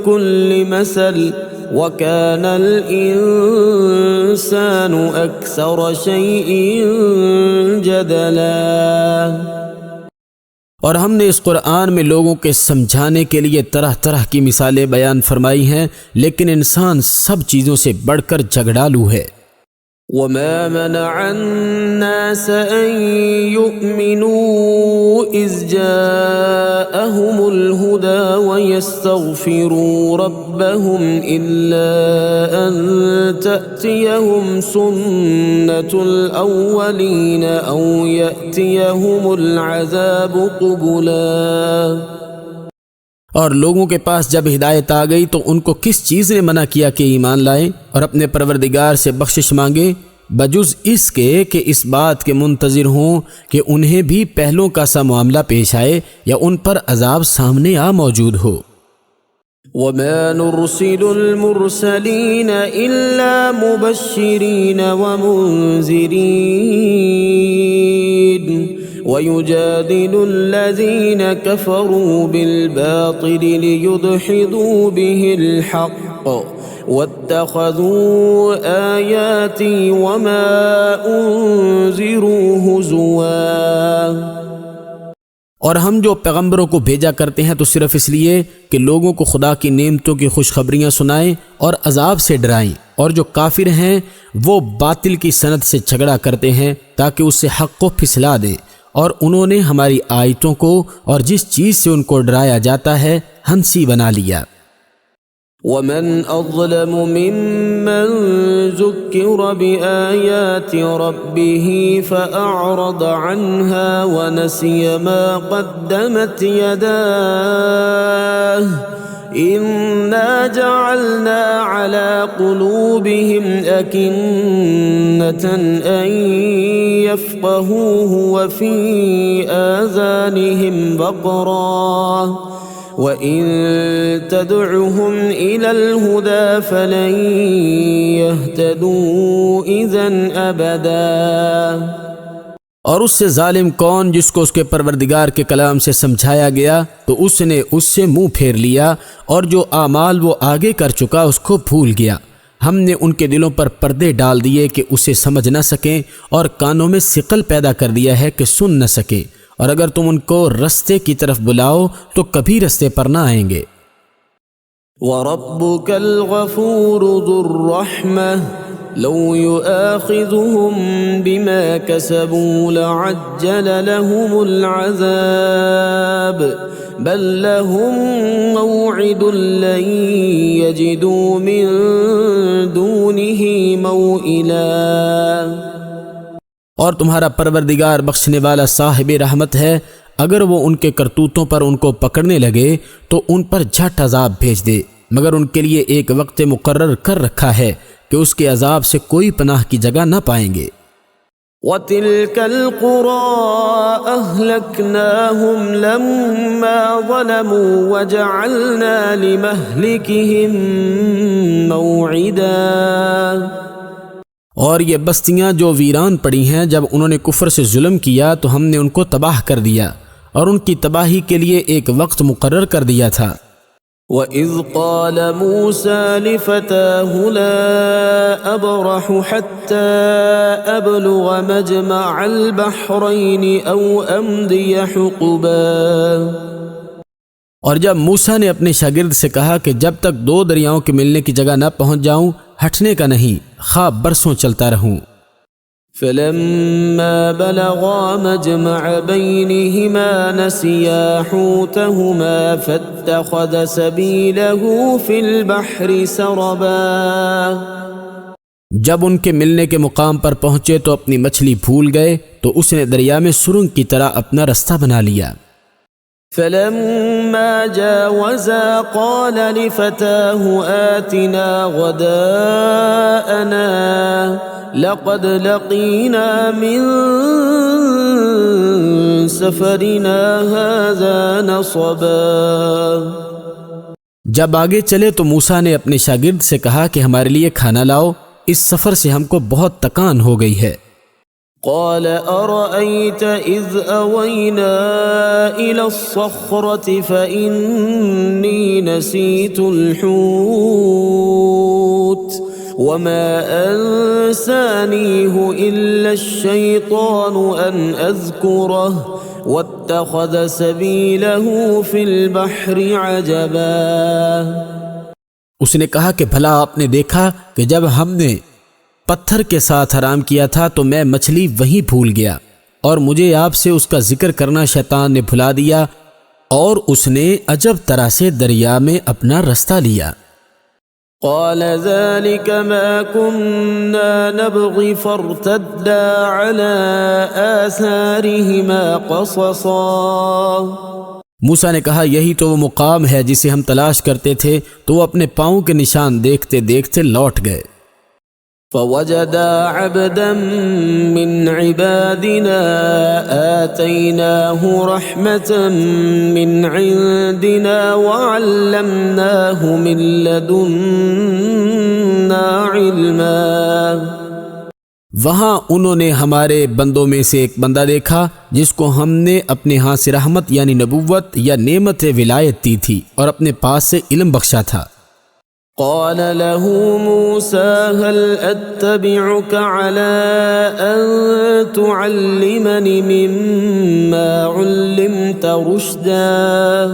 كُلِّ مَثَلٍ وَكَانَ الْإِنسَانُ أَكْثَرَ شَيْءٍ جَدَلًا۔ اور ہم نے اس قرآن میں لوگوں کے سمجھانے کے لیے طرح طرح کی مثالیں بیان فرمائی ہیں، لیکن انسان سب چیزوں سے بڑھ کر جھگڑالو ہے۔ وَمَا مَنَعَ النَّاسَ أَن يُؤْمِنُوا إِذْ جَاءَهُمُ الْهُدَى وَيَسْتَغْفِرُوا رَبَّهُمْ إِلَّا أَن تَأْتِيَهُمْ سُنَّةُ الْأَوَّلِينَ أَوْ يَأْتِيَهُمُ الْعَذَابُ قُبُلًا۔ اور لوگوں کے پاس جب ہدایت آ گئی تو ان کو کس چیز نے منع کیا کہ ایمان لائیں اور اپنے پروردگار سے بخشش مانگیں، بجز اس کے کہ اس بات کے منتظر ہوں کہ انہیں بھی پہلوں کا سا معاملہ پیش آئے یا ان پر عذاب سامنے آ موجود ہو۔ وَمَا نُرْسِلُ الْمُرْسَلِينَ إِلَّا مُبَشِّرِينَ وَمُنذِرِينَ وَيُجَادِلُ الَّذِينَ كَفَرُوا بِالْبَاطِلِ لِيُدْحِضُوا بِهِ الْحَقَّ وَاتَّخَذُوا آيَاتِي وَمَا أُنذِرُوا هُزُوًا۔ اور ہم جو پیغمبروں کو بھیجا کرتے ہیں تو صرف اس لیے کہ لوگوں کو خدا کی نعمتوں کی خوشخبریاں سنائیں اور عذاب سے ڈرائیں، اور جو کافر ہیں وہ باطل کی سند سے جھگڑا کرتے ہیں تاکہ اس سے حق کو پھسلا دے، اور انہوں نے ہماری آیتوں کو اور جس چیز سے ان کو ڈرایا جاتا ہے ہنسی بنا لیا۔ وَمَنْ أَظْلَمُ مِمَّنْ ذُكِّرَ بِآيَاتِ رَبِّهِ فَأَعْرَضَ عَنْهَا وَنَسِيَ مَا قَدَّمَتْ يَدَاهُ إِنَّا جَعَلْنَا عَلَى قُلُوبِهِمْ أَكِنَّةً أَن يَفْقَهُوهُ وَفِي آذَانِهِمْ وَقْرًا وَإِن تَدْعُهُمْ إِلَى الْهُدَى فَلَن يَهْتَدُوا إِذًا أَبَدًا۔ اور اس سے ظالم کون جس کو اس کے پروردگار کے کلام سے سمجھایا گیا تو اس نے اس سے منہ پھیر لیا، اور جو اعمال وہ آگے کر چکا اس کو بھول گیا۔ ہم نے ان کے دلوں پر پردے ڈال دیے کہ اسے سمجھ نہ سکیں، اور کانوں میں ثقل پیدا کر دیا ہے کہ سن نہ سکیں، اور اگر تم ان کو رستے کی طرف بلاؤ تو کبھی رستے پر نہ آئیں گے۔ وَرَبُّكَ الْغَفُورُ ذُو الرَّحْمَةِ لَوْ يُؤَاخِذُهُم بِمَا كَسَبُوا لَعَجَّلَ لَهُمُ الْعَذَابَ بَل لَّهُم مَّوْعِدٌ لَّن يَجِدُوا مِن دُونِهِ مَوْئِلًا۔ اور تمہارا پروردگار بخشنے والا صاحب رحمت ہے، اگر وہ ان کے کرتوتوں پر ان کو پکڑنے لگے تو ان پر جھٹ عذاب بھیج دے، مگر ان کے لیے ایک وقت مقرر کر رکھا ہے کہ اس کے عذاب سے کوئی پناہ کی جگہ نہ پائیں گے۔ وَتِلْكَ الْقُرَىٰ أَهْلَكْنَاهُمْ لَمَّا ظَلَمُوا وَجَعَلْنَا لِمَهْلِكِهِم مَّوْعِدًا۔ اور یہ بستیاں جو ویران پڑی ہیں جب انہوں نے کفر سے ظلم کیا تو ہم نے ان کو تباہ کر دیا، اور ان کی تباہی کے لیے ایک وقت مقرر کر دیا تھا۔ وَإِذْ قَالَ مُوسَى لِفَتَاهُ لَا أَبْرَحُ حَتَّى أَبْلُغَ مَجْمَعَ الْبَحْرَيْنِ أَوْ أَمْضِيَ حُقُبًا۔ اور جب موسیٰ نے اپنے شاگرد سے کہا کہ جب تک دو دریاؤں کے ملنے کی جگہ نہ پہنچ جاؤں ہٹنے کا نہیں، خواہ برسوں چلتا رہوں۔ فَلَمَّا بَلَغَا مَجْمَعَ بَيْنِهِمَا نَسِيَا حُوتَهُمَا فَاتَّخَذَ سَبِيلَهُ فِي الْبَحْرِ سَرَبًا۔ جب ان کے ملنے کے مقام پر پہنچے تو اپنی مچھلی بھول گئے تو اس نے دریا میں سرنگ کی طرح اپنا رستہ بنا لیا۔ فلما جاوزا قال لفتاه آتنا غداءنا لقد لقينا من سفرنا هذا نصبا۔ جب آگے چلے تو موسیٰ نے اپنے شاگرد سے کہا کہ ہمارے لیے کھانا لاؤ، اس سفر سے ہم کو بہت تکان ہو گئی ہے۔ قال أرأيت إذ أوينا إلى الصخرة فإني نسيت الحوت وما أنسانيه إلا الشيطان أن أذكره واتخذ سبيله في البحر عجبا۔ اس نے کہا کہ بھلا آپ نے دیکھا کہ جب ہم نے پتھر کے ساتھ حرام کیا تھا تو میں مچھلی وہیں بھول گیا، اور مجھے آپ سے اس کا ذکر کرنا شیطان نے بھلا دیا، اور اس نے عجب طرح سے دریا میں اپنا رستہ لیا۔ قال ذلك ما كنا نبغي فارتدا على آثارهما قصصا۔ موسیٰ نے کہا یہی تو وہ مقام ہے جسے ہم تلاش کرتے تھے، تو وہ اپنے پاؤں کے نشان دیکھتے دیکھتے لوٹ گئے۔ فوجدا عبدا من عبادنا آتيناه رحمة من عندنا وعلمناه من لدنا علما۔ وہاں انہوں نے ہمارے بندوں میں سے ایک بندہ دیکھا جس کو ہم نے اپنے ہاں سے رحمت یعنی نبوت یا نعمت ولایت دی تھی اور اپنے پاس سے علم بخشا تھا۔ قال له موسى هل أتبعك على أن تعلمني مما علمت رشدا۔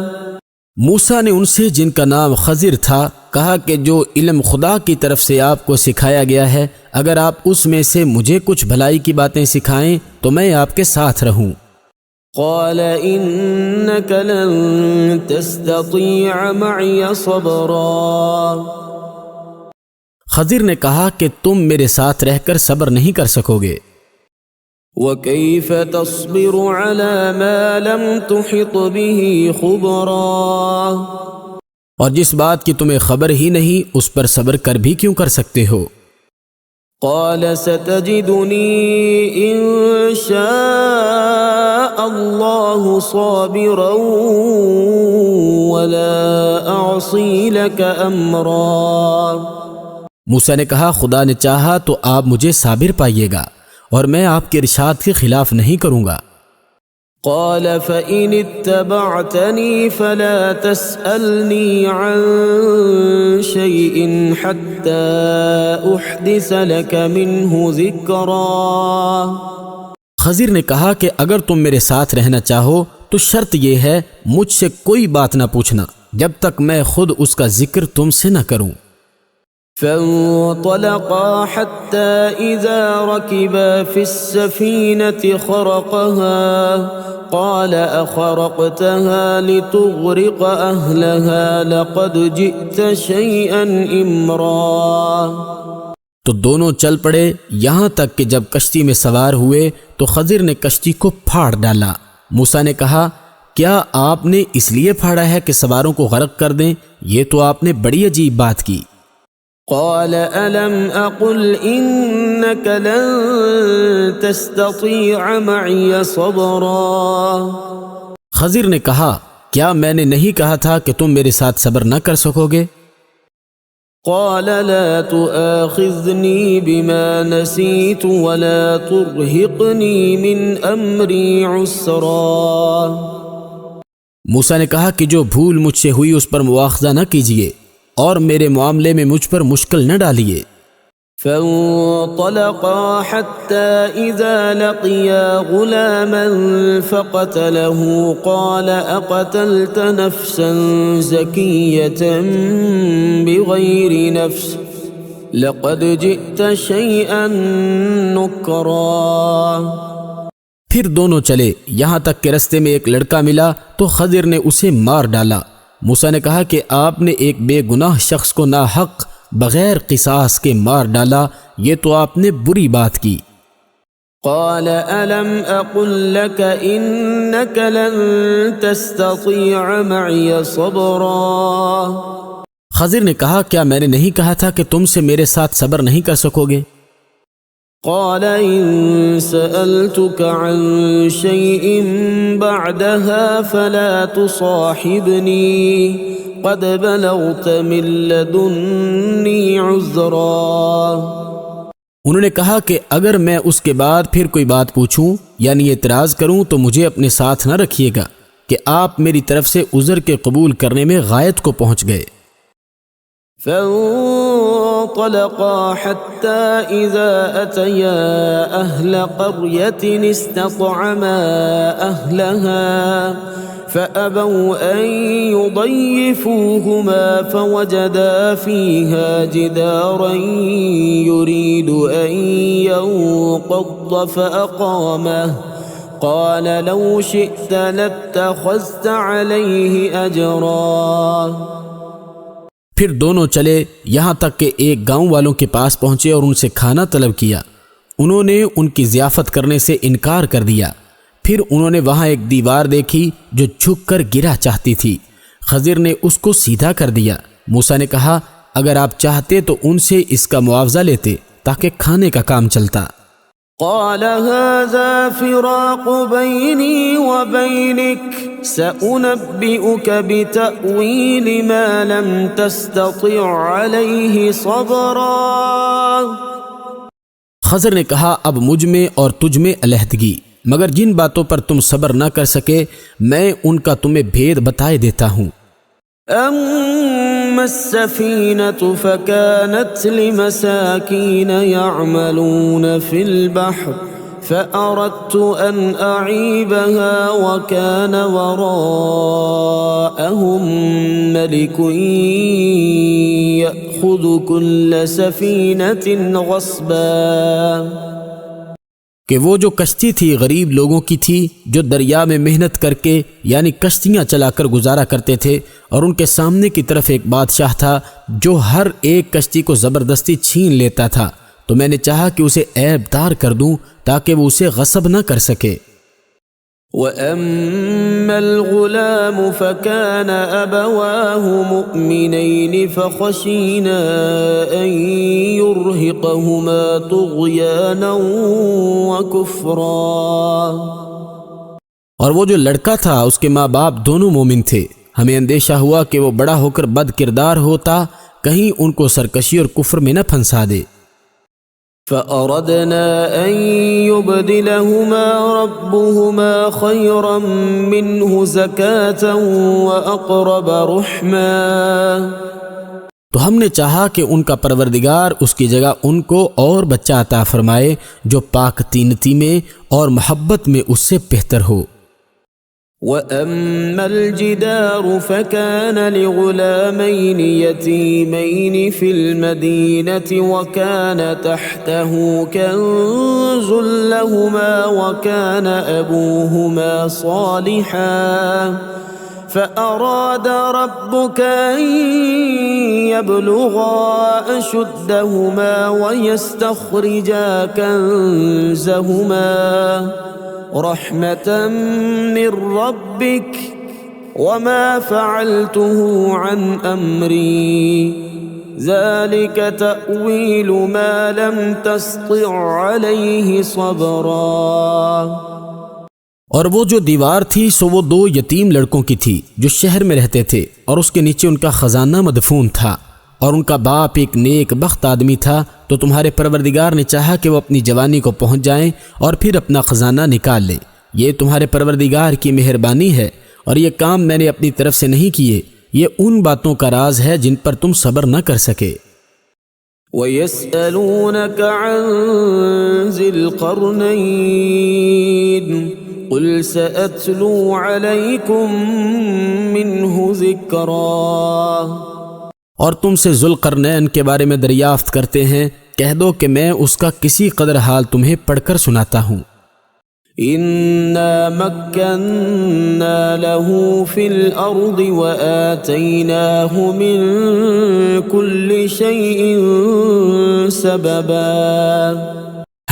موسیٰ نے ان سے جن کا نام خضر تھا کہا کہ جو علم خدا کی طرف سے آپ کو سکھایا گیا ہے، اگر آپ اس میں سے مجھے کچھ بھلائی کی باتیں سکھائیں تو میں آپ کے ساتھ رہوں۔ قال إنك لن تستطيع معي صبرا۔ خضر نے کہا کہ تم میرے ساتھ رہ کر صبر نہیں کر سکو گے۔ وكيف تصبر على ما لم تحط به خبرا۔ اور جس بات کی تمہیں خبر ہی نہیں اس پر صبر کر بھی کیوں کر سکتے ہو؟ قال ستجدني إن شاء الله صابرا ولا أعصي لك أمرا۔ موسیٰ نے کہا خدا نے چاہا تو آپ مجھے صابر پائیے گا اور میں آپ کے ارشاد کے خلاف نہیں کروں گا۔ قال فإن اتبعتني فلا تسألني عن شيء حتى أحدث لك منه ذكرا۔ خضر نے کہا کہ اگر تم میرے ساتھ رہنا چاہو تو شرط یہ ہے مجھ سے کوئی بات نہ پوچھنا جب تک میں خود اس کا ذکر تم سے نہ کروں۔ فانطلقا حتى إذا ركبا في السفينة خرقها قال أخرقتها لتغرق أهلها لقد جئت شيئا إمرا۔ تو دونوں چل پڑے یہاں تک کہ جب کشتی میں سوار ہوئے تو خضر نے کشتی کو پھاڑ ڈالا۔ موسیٰ نے کہا کیا آپ نے اس لیے پھاڑا ہے کہ سواروں کو غرق کر دیں؟ یہ تو آپ نے بڑی عجیب بات کی۔ قال ألم أقل إنك لن تستطيع معي صبرا۔ خضر نے کہا کیا میں نے نہیں کہا تھا کہ تم میرے ساتھ صبر نہ کر سکو گے؟ قال لا تؤاخذني بما نسيت ولا ترهقني من أمري عسرا۔ موسیٰ نے کہا کہ جو بھول مجھ سے ہوئی اس پر مواخذہ نہ کیجیے اور میرے معاملے میں مجھ پر مشکل نہ ڈالیے۔ فانطلقا حتى إذا لقيا غلاما فقتله قال أقتلت نفسا زكية بغير نفس لقد جئت شيئا نكرا۔ پھر دونوں چلے یہاں تک کہ رستے میں ایک لڑکا ملا تو خضر نے اسے مار ڈالا۔ موسیٰ نے کہا کہ آپ نے ایک بے گناہ شخص کو ناحق بغیر قصاص کے مار ڈالا، یہ تو آپ نے بری بات کی۔ قال ألم أقل لك إنك لن تستطيع معي صبرا خضر نے کہا کیا میں نے نہیں کہا تھا کہ تم سے میرے ساتھ صبر نہیں کر سکو گے؟ قال إن سألتك عن شيء بعدها فلا تصاحبني قد بلغت من لدني عذرا انہوں نے کہا کہ اگر میں اس کے بعد پھر کوئی بات پوچھوں یعنی اعتراض کروں تو مجھے اپنے ساتھ نہ رکھیے گا کہ آپ میری طرف سے عذر کے قبول کرنے میں غایت کو پہنچ گئے۔ فانطلقا حتى إذا أتيا أهل قرية استطعما أهلها فأبوا أن يضيفوهما فوجدا فيها جدارا يريد أن ينقض فأقامه قال لو شئت لاتخذت عليه أجرا پھر دونوں چلے یہاں تک کہ ایک گاؤں والوں کے پاس پہنچے اور ان سے کھانا طلب کیا۔ انہوں نے ان کی ضیافت کرنے سے انکار کر دیا۔ پھر انہوں نے وہاں ایک دیوار دیکھی جو جھک کر گرا چاہتی تھی۔ خضر نے اس کو سیدھا کر دیا۔ موسیٰ نے کہا اگر آپ چاہتے تو ان سے اس کا معاوضہ لیتے تاکہ کھانے کا کام چلتا۔ قال هذا فراق بيني وبينك سأنبئك بتأويل ما لم تستطع عليه صبرا خضر نے کہا اب مجھ میں اور تجھ میں علیحدگی، مگر جن باتوں پر تم صبر نہ کر سکے میں ان کا تمہیں بھید بتائے دیتا ہوں۔ أما السفينة فكانت لمساكين يعملون في البحر فأردت أن أعيبها وكان وراءهم ملك يأخذ كل سفينة غصبا کہ وہ جو کشتی تھی غریب لوگوں کی تھی جو دریا میں محنت کر کے یعنی کشتیاں چلا کر گزارا کرتے تھے، اور ان کے سامنے کی طرف ایک بادشاہ تھا جو ہر ایک کشتی کو زبردستی چھین لیتا تھا، تو میں نے چاہا کہ اسے عیب دار کر دوں تاکہ وہ اسے غصب نہ کر سکے۔ وَأَمَّا الْغُلَامُ فَكَانَ أَبَوَاهُ مُؤْمِنَيْنِ فَخَشِينَا أَن يُرْهِقَهُمَا طُغْيَانًا وَكُفْرًا اور وہ جو لڑکا تھا اس کے ماں باپ دونوں مومن تھے، ہمیں اندیشہ ہوا کہ وہ بڑا ہو کر بد کردار ہوتا، کہیں ان کو سرکشی اور کفر میں نہ پھنسا دے۔ فَأَرَدْنَا أَن يُبْدِلَهُمَا رَبُّهُمَا خَيْرًا مِّنْهُ زَكَاةً وَأَقْرَبَ رُحْمًا تو ہم نے چاہا کہ ان کا پروردگار اس کی جگہ ان کو اور بچہ عطا فرمائے جو پاک تینتی میں اور محبت میں اس سے بہتر ہو۔ وَأَمَّا الْجِدَارُ فَكَانَ لِغُلَامَيْنِ يَتِيمَيْنِ فِي الْمَدِينَةِ وَكَانَ تَحْتَهُ كَنْزٌ لَهُمَا وَكَانَ أَبُوهُمَا صَالِحًا فأراد ربك أن يبلغا أشدهما ويستخرجا كنزهما رحمة من ربك وما فعلته عن أمري ذلك تأويل ما لم تستطع عليه صبرا اور وہ جو دیوار تھی سو وہ دو یتیم لڑکوں کی تھی جو شہر میں رہتے تھے، اور اس کے نیچے ان کا خزانہ مدفون تھا، اور ان کا باپ ایک نیک بخت آدمی تھا، تو تمہارے پروردگار نے چاہا کہ وہ اپنی جوانی کو پہنچ جائیں اور پھر اپنا خزانہ نکال لیں۔ یہ تمہارے پروردگار کی مہربانی ہے، اور یہ کام میں نے اپنی طرف سے نہیں کیے، یہ ان باتوں کا راز ہے جن پر تم صبر نہ کر سکے۔ وَيَسْأَلُونَكَ عَنْ ذِي الْقَرْنَيْنِ قُلْ سَأَتْلُو عَلَيْكُمْ مِنْهُ ذِكْرًا اور تم سے ذوالقرنین کے بارے میں دریافت کرتے ہیں، کہہ دو کہ میں اس کا کسی قدر حال تمہیں پڑھ کر سناتا ہوں۔ إِنَّا مَكَّنَّا لَهُ فِي الْأَرْضِ وَآتَيْنَاهُ مِنْ كُلِّ شَيْءٍ سَبَبًا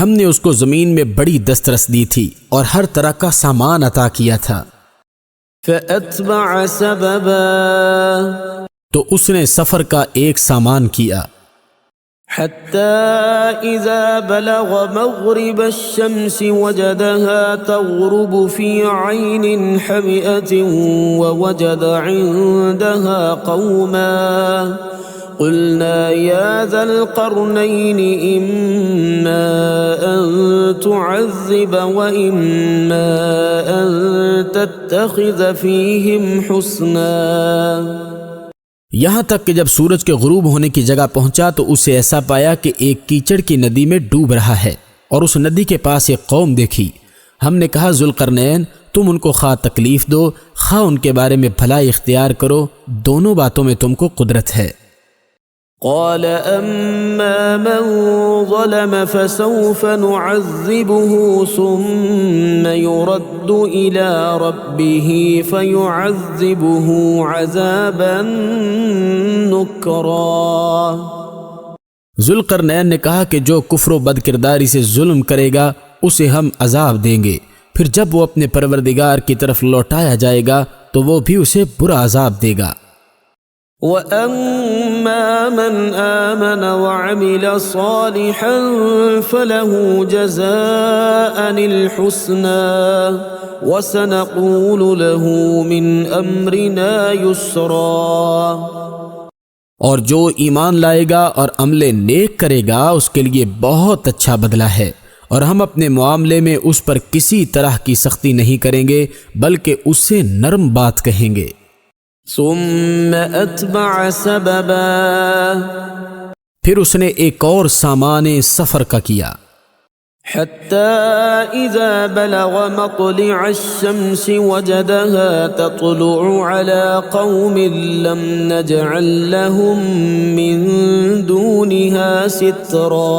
ہم نے اس کو زمین میں بڑی دسترس دی تھی اور ہر طرح کا سامان عطا کیا تھا۔ فأتبع سببا تو اس نے سفر کا ایک سامان کیا، حتى إذا بلغ مغرب الشمس وجدها تغرب في عين حمئة ووجد عندها قوما قلنا يا ذا القرنين إما أن تعذب وإما أن تتخذ فيهم حسنا۔ یہاں تک کہ جب سورج کے غروب ہونے کی جگہ پہنچا تو اسے ایسا پایا کہ ایک کیچڑ کی ندی میں ڈوب رہا ہے اور اس ندی کے پاس ایک قوم دیکھی۔ ہم نے کہا ذوالقرنین تم ان کو خواہ تکلیف دو خواہ ان کے بارے میں بھلائی اختیار کرو، دونوں باتوں میں تم کو قدرت ہے۔ قال أما من ظلم فسوف نعذبه ثم يرد إلى ربه فيعذبه عذابا نكرا۔ ذوالقرنین نے کہا کہ جو کفر و بد کرداری سے ظلم کرے گا اسے ہم عذاب دیں گے، پھر جب وہ اپنے پروردگار کی طرف لوٹایا جائے گا تو وہ بھی اسے برا عذاب دے گا۔ وَأَمَّا مَنْ آمَنَ وَعَمِلَ صَالِحًا فَلَهُ جَزَاءً الْحُسْنَى وَسَنَقُولُ لَهُ مِنْ أَمْرِنَا يُسْرًا۔ اور جو ایمان لائے گا اور عمل نیک کرے گا اس کے لیے بہت اچھا بدلہ ہے، اور ہم اپنے معاملے میں اس پر کسی طرح کی سختی نہیں کریں گے بلکہ اس سے نرم بات کہیں گے۔ ثم اتبع سببا پھر اس نے ایک اور سامان سفر کا کیا، حتى إذا بلغ مطلع الشمس وجدها تطلع على قوم لم نجعل لهم من دونها سترا۔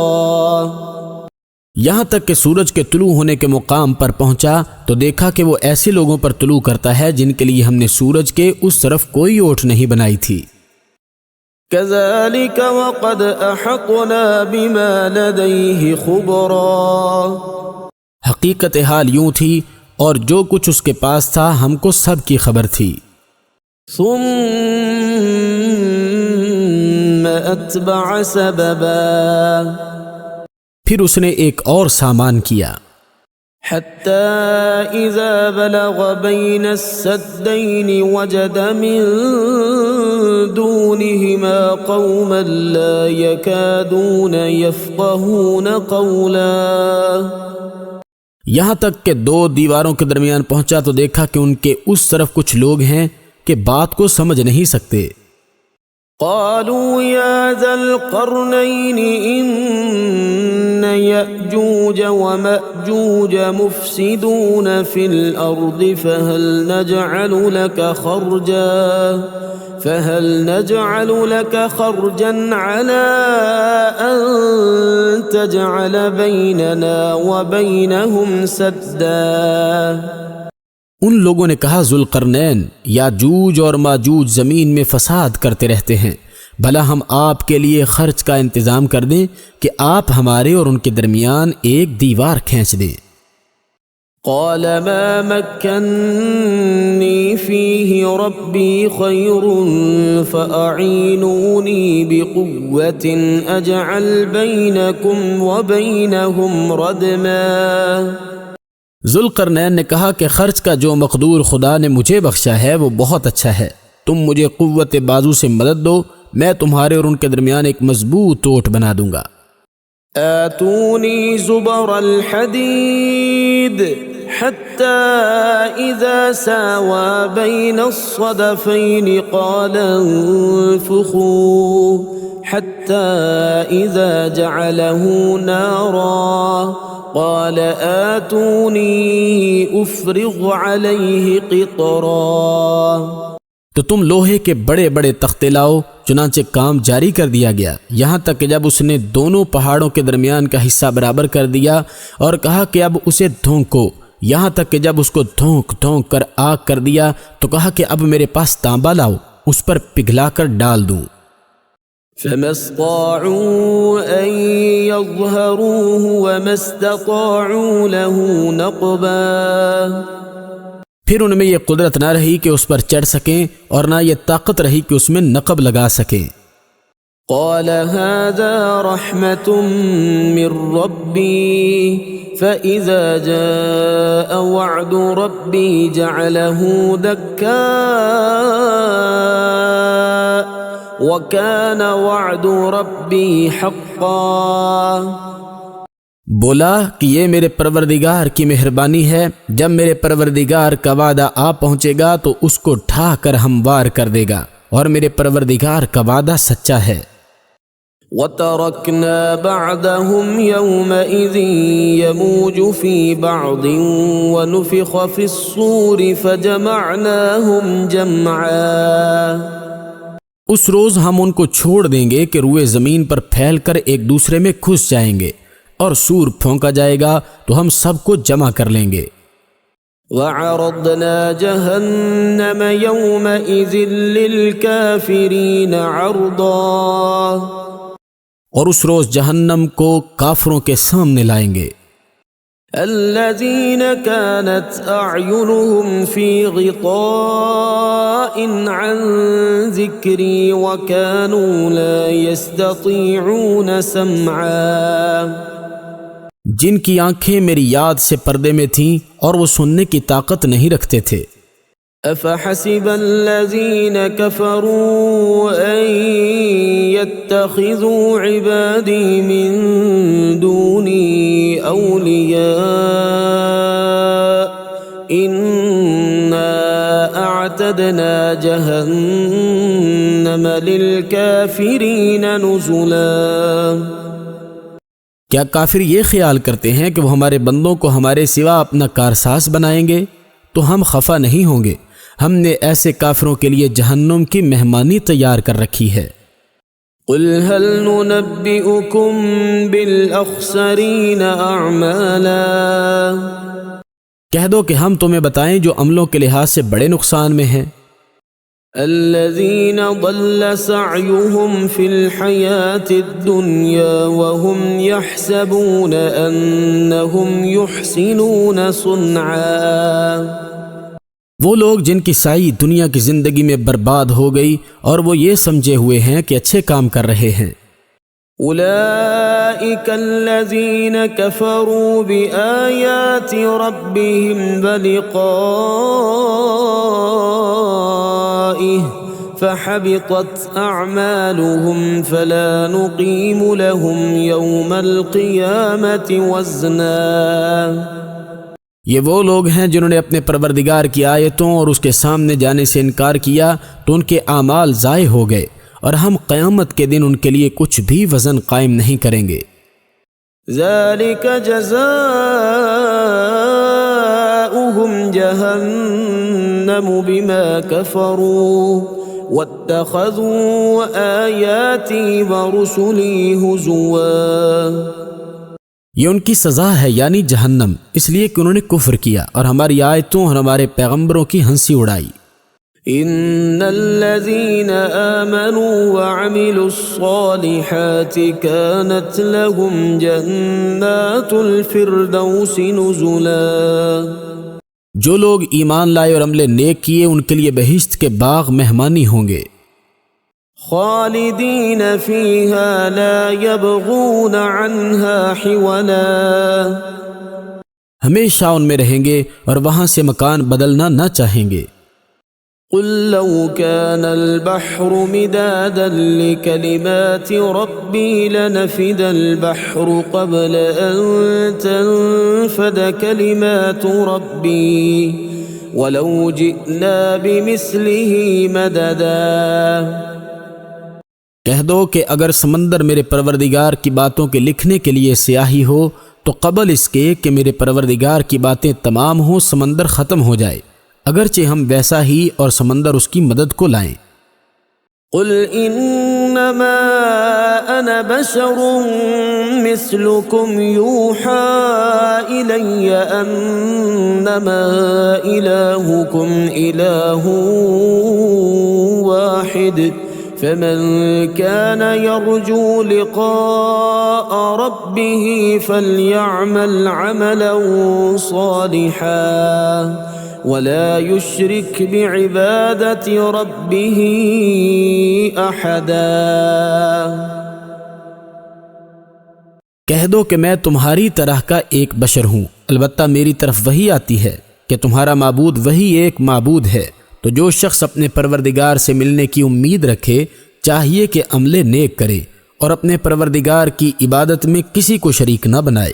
یہاں تک کہ سورج کے طلوع ہونے کے مقام پر پہنچا تو دیکھا کہ وہ ایسے لوگوں پر طلوع کرتا ہے جن کے لیے ہم نے سورج کے اس طرف کوئی اوٹ نہیں بنائی تھی۔ كذلك وقد أحطنا بما لديه خبرا، حقیقت حال یوں تھی اور جو کچھ اس کے پاس تھا ہم کو سب کی خبر تھی۔ ثم اتبع سببا پھر اس نے ایک اور سامان کیا، حتى إذا بلغ بين السدين وجد من دونهما قوما لا يكادون يفقهون قولا۔ یہاں تک کہ دو دیواروں کے درمیان پہنچا تو دیکھا کہ ان کے اس طرف کچھ لوگ ہیں کہ بات کو سمجھ نہیں سکتے۔ قالوا يا ذا القرنين إن يأجوج ومأجوج مفسدون في الأرض فهل نجعل لك خرجا على أن تجعل بيننا وبينهم سدا۔ ان لوگوں نے کہا ذوالقرنین یاجوج اور ماجوج زمین میں فساد کرتے رہتے ہیں، بھلا ہم آپ کے لیے خرچ کا انتظام کر دیں کہ آپ ہمارے اور ان کے درمیان ایک دیوار کھینچ دیں۔ قال ما مكنني فيه ربي خير فأعينوني بقوة أجعل بينكم وبينهم ردما۔ ذوالقرنین نے کہا کہ خرچ کا جو مقدور خدا نے مجھے بخشا ہے وہ بہت اچھا ہے، تم مجھے قوت بازو سے مدد دو، میں تمہارے اور ان کے درمیان ایک مضبوط اوٹ بنا دوں گا۔ آتونی زبر الحدید حتى إذا ساوى بين الصدفين قال انفخوا حتى إذا جعله نارا قال آتوني أفرغ عليه قطرا۔ تو تم لوہے کے بڑے بڑے تختے لاؤ، چنانچہ کام جاری کر دیا گیا، یہاں تک کہ جب اس نے دونوں پہاڑوں کے درمیان کا حصہ برابر کر دیا اور کہا کہ اب اسے دھونکو، یہاں تک کہ جب اس کو دھونک دھونک کر آگ کر دیا تو کہا کہ اب میرے پاس تانبا لاؤ، اس پر پگھلا کر ڈال دوں۔ فما استطاعوا أن يظهروه وما استطاعوا له نقبا، پھر ان میں یہ قدرت نہ رہی کہ اس پر چڑھ سکیں اور نہ یہ طاقت رہی کہ اس میں نقب لگا سکیں۔ قال هذا رحمة من ربي فإذا جاء وعد ربي جعله دكاء وكان وعد ربي حقا۔ بولا کہ یہ میرے پروردگار کی مہربانی ہے، جب میرے پروردگار کا وعدہ آ پہنچے گا تو اس کو ڈھا کر ہموار کر دے گا، اور میرے پروردگار کا وعدہ سچا ہے۔ وَتَرَكْنَا بَعْدَهُمْ يَوْمَئِذٍ يَمُوجُ فِي بَعْضٍ وَنُفِخَ فِي الصُّورِ فَجَمَعْنَاهُمْ جَمْعًا۔ اس روز ہم ان کو چھوڑ دیں گے کہ روئے زمین پر پھیل کر ایک دوسرے میں گھس جائیں گے، اور سور پھونکا جائے گا تو ہم سب کو جمع کر لیں گے۔ وَعَرَضْنَا جَهَنَّمَ يَوْمَئِذٍ لِلْكَافِرِينَ عَرْضًا، اور اس روز جہنم کو کافروں کے سامنے لائیں گے۔ الَّذِينَ كَانَتْ أَعْيُنُهُمْ فِي غِطَاءٍ عَنْ ذِكْرِي وَكَانُوا لَا يَسْتَطِيعُونَ سَمْعًا، جن کی آنکھیں میری یاد سے پردے میں تھیں اور وہ سننے کی طاقت نہیں رکھتے تھے۔ أَفَحَسِبَ الَّذِينَ كَفَرُوا أَن يَتَّخِذُوا عِبَادِي مِن دُونِي أَوْلِيَاءَ إِنَّا أَعْتَدْنَا جَهَنَّمَ لِلْكَافِرِينَ نُزُلًا۔ کیا کافر یہ خیال کرتے ہیں کہ وہ ہمارے بندوں کو ہمارے سوا اپنا کارساز بنائیں گے؟ تو ہم خفا نہیں ہوں گے، ہم نے ایسے کافروں کے لیے جہنم کی مہمانی تیار کر رکھی ہے۔ قل هل ننبئكم بالأخسرين أعمالا، کہہ دو کہ ہم تمہیں بتائیں جو عملوں کے لحاظ سے بڑے نقصان میں ہیں۔ الذين ضل سعيهم في الحياة الدنيا وهم يحسبون أنهم يحسنون صنعا، وہ لوگ جن کی سائی دنیا کی زندگی میں برباد ہو گئی اور وہ یہ سمجھے ہوئے ہیں کہ اچھے کام کر رہے ہیں۔ أولئك الذين كفروا بآيات ربهم ولقائه فحبطت أعمالهم فلا نقيم لهم يوم القيامة وزنا۔ یہ وہ لوگ ہیں جنہوں نے اپنے پروردگار کی آیتوں اور اس کے سامنے جانے سے انکار کیا تو ان کے اعمال ضائع ہو گئے، اور ہم قیامت کے دن ان کے لیے کچھ بھی وزن قائم نہیں کریں گے۔ ذلك جزاؤهم جهنم بما كفروا واتخذوا آياتي ورسلي هزوا۔ یہ ان کی سزا ہے، یعنی جہنم، اس لیے کہ انہوں نے کفر کیا اور ہماری آیتوں اور ہمارے پیغمبروں کی ہنسی اڑائی۔ ان الذين آمنوا وعملوا الصالحات كانت لهم جنات الفردوس نزلا، جو لوگ ایمان لائے اور عمل نیک کیے ان کے لیے بہشت کے باغ مہمانی ہوں گے، خالدین فیہا لا یبغون عنہا حولا، ہمیشہ ان میں رہیں گے اور وہاں سے مکان بدلنا نہ چاہیں گے۔ قل لو كان البحر مدادا لكلمات ربي لنفد البحر قبل أن تنفد كلمات ربي ولو جئنا بمثله مددا۔ کہہ دو کہ اگر سمندر میرے پروردگار کی باتوں کے لکھنے کے لیے سیاہی ہو تو قبل اس کے کہ میرے پروردگار کی باتیں تمام ہوں سمندر ختم ہو جائے، اگرچہ ہم ویسا ہی اور سمندر اس کی مدد کو لائیں۔ قل انما انا بشر مثلكم يوحى الي انما الهكم اله واحد فمن كان يرجو لقاء ربه فليعمل عملا صالحا ولا يشرك بعبادة ربه أحدا۔ کہہ دو کہ میں تمہاری طرح کا ایک بشر ہوں، البتہ میری طرف وحی آتی ہے کہ تمہارا معبود وہی ایک معبود ہے، تو جو شخص اپنے پروردگار سے ملنے کی امید رکھے چاہیے کہ عمل نیک کرے اور اپنے پروردگار کی عبادت میں کسی کو شریک نہ بنائے۔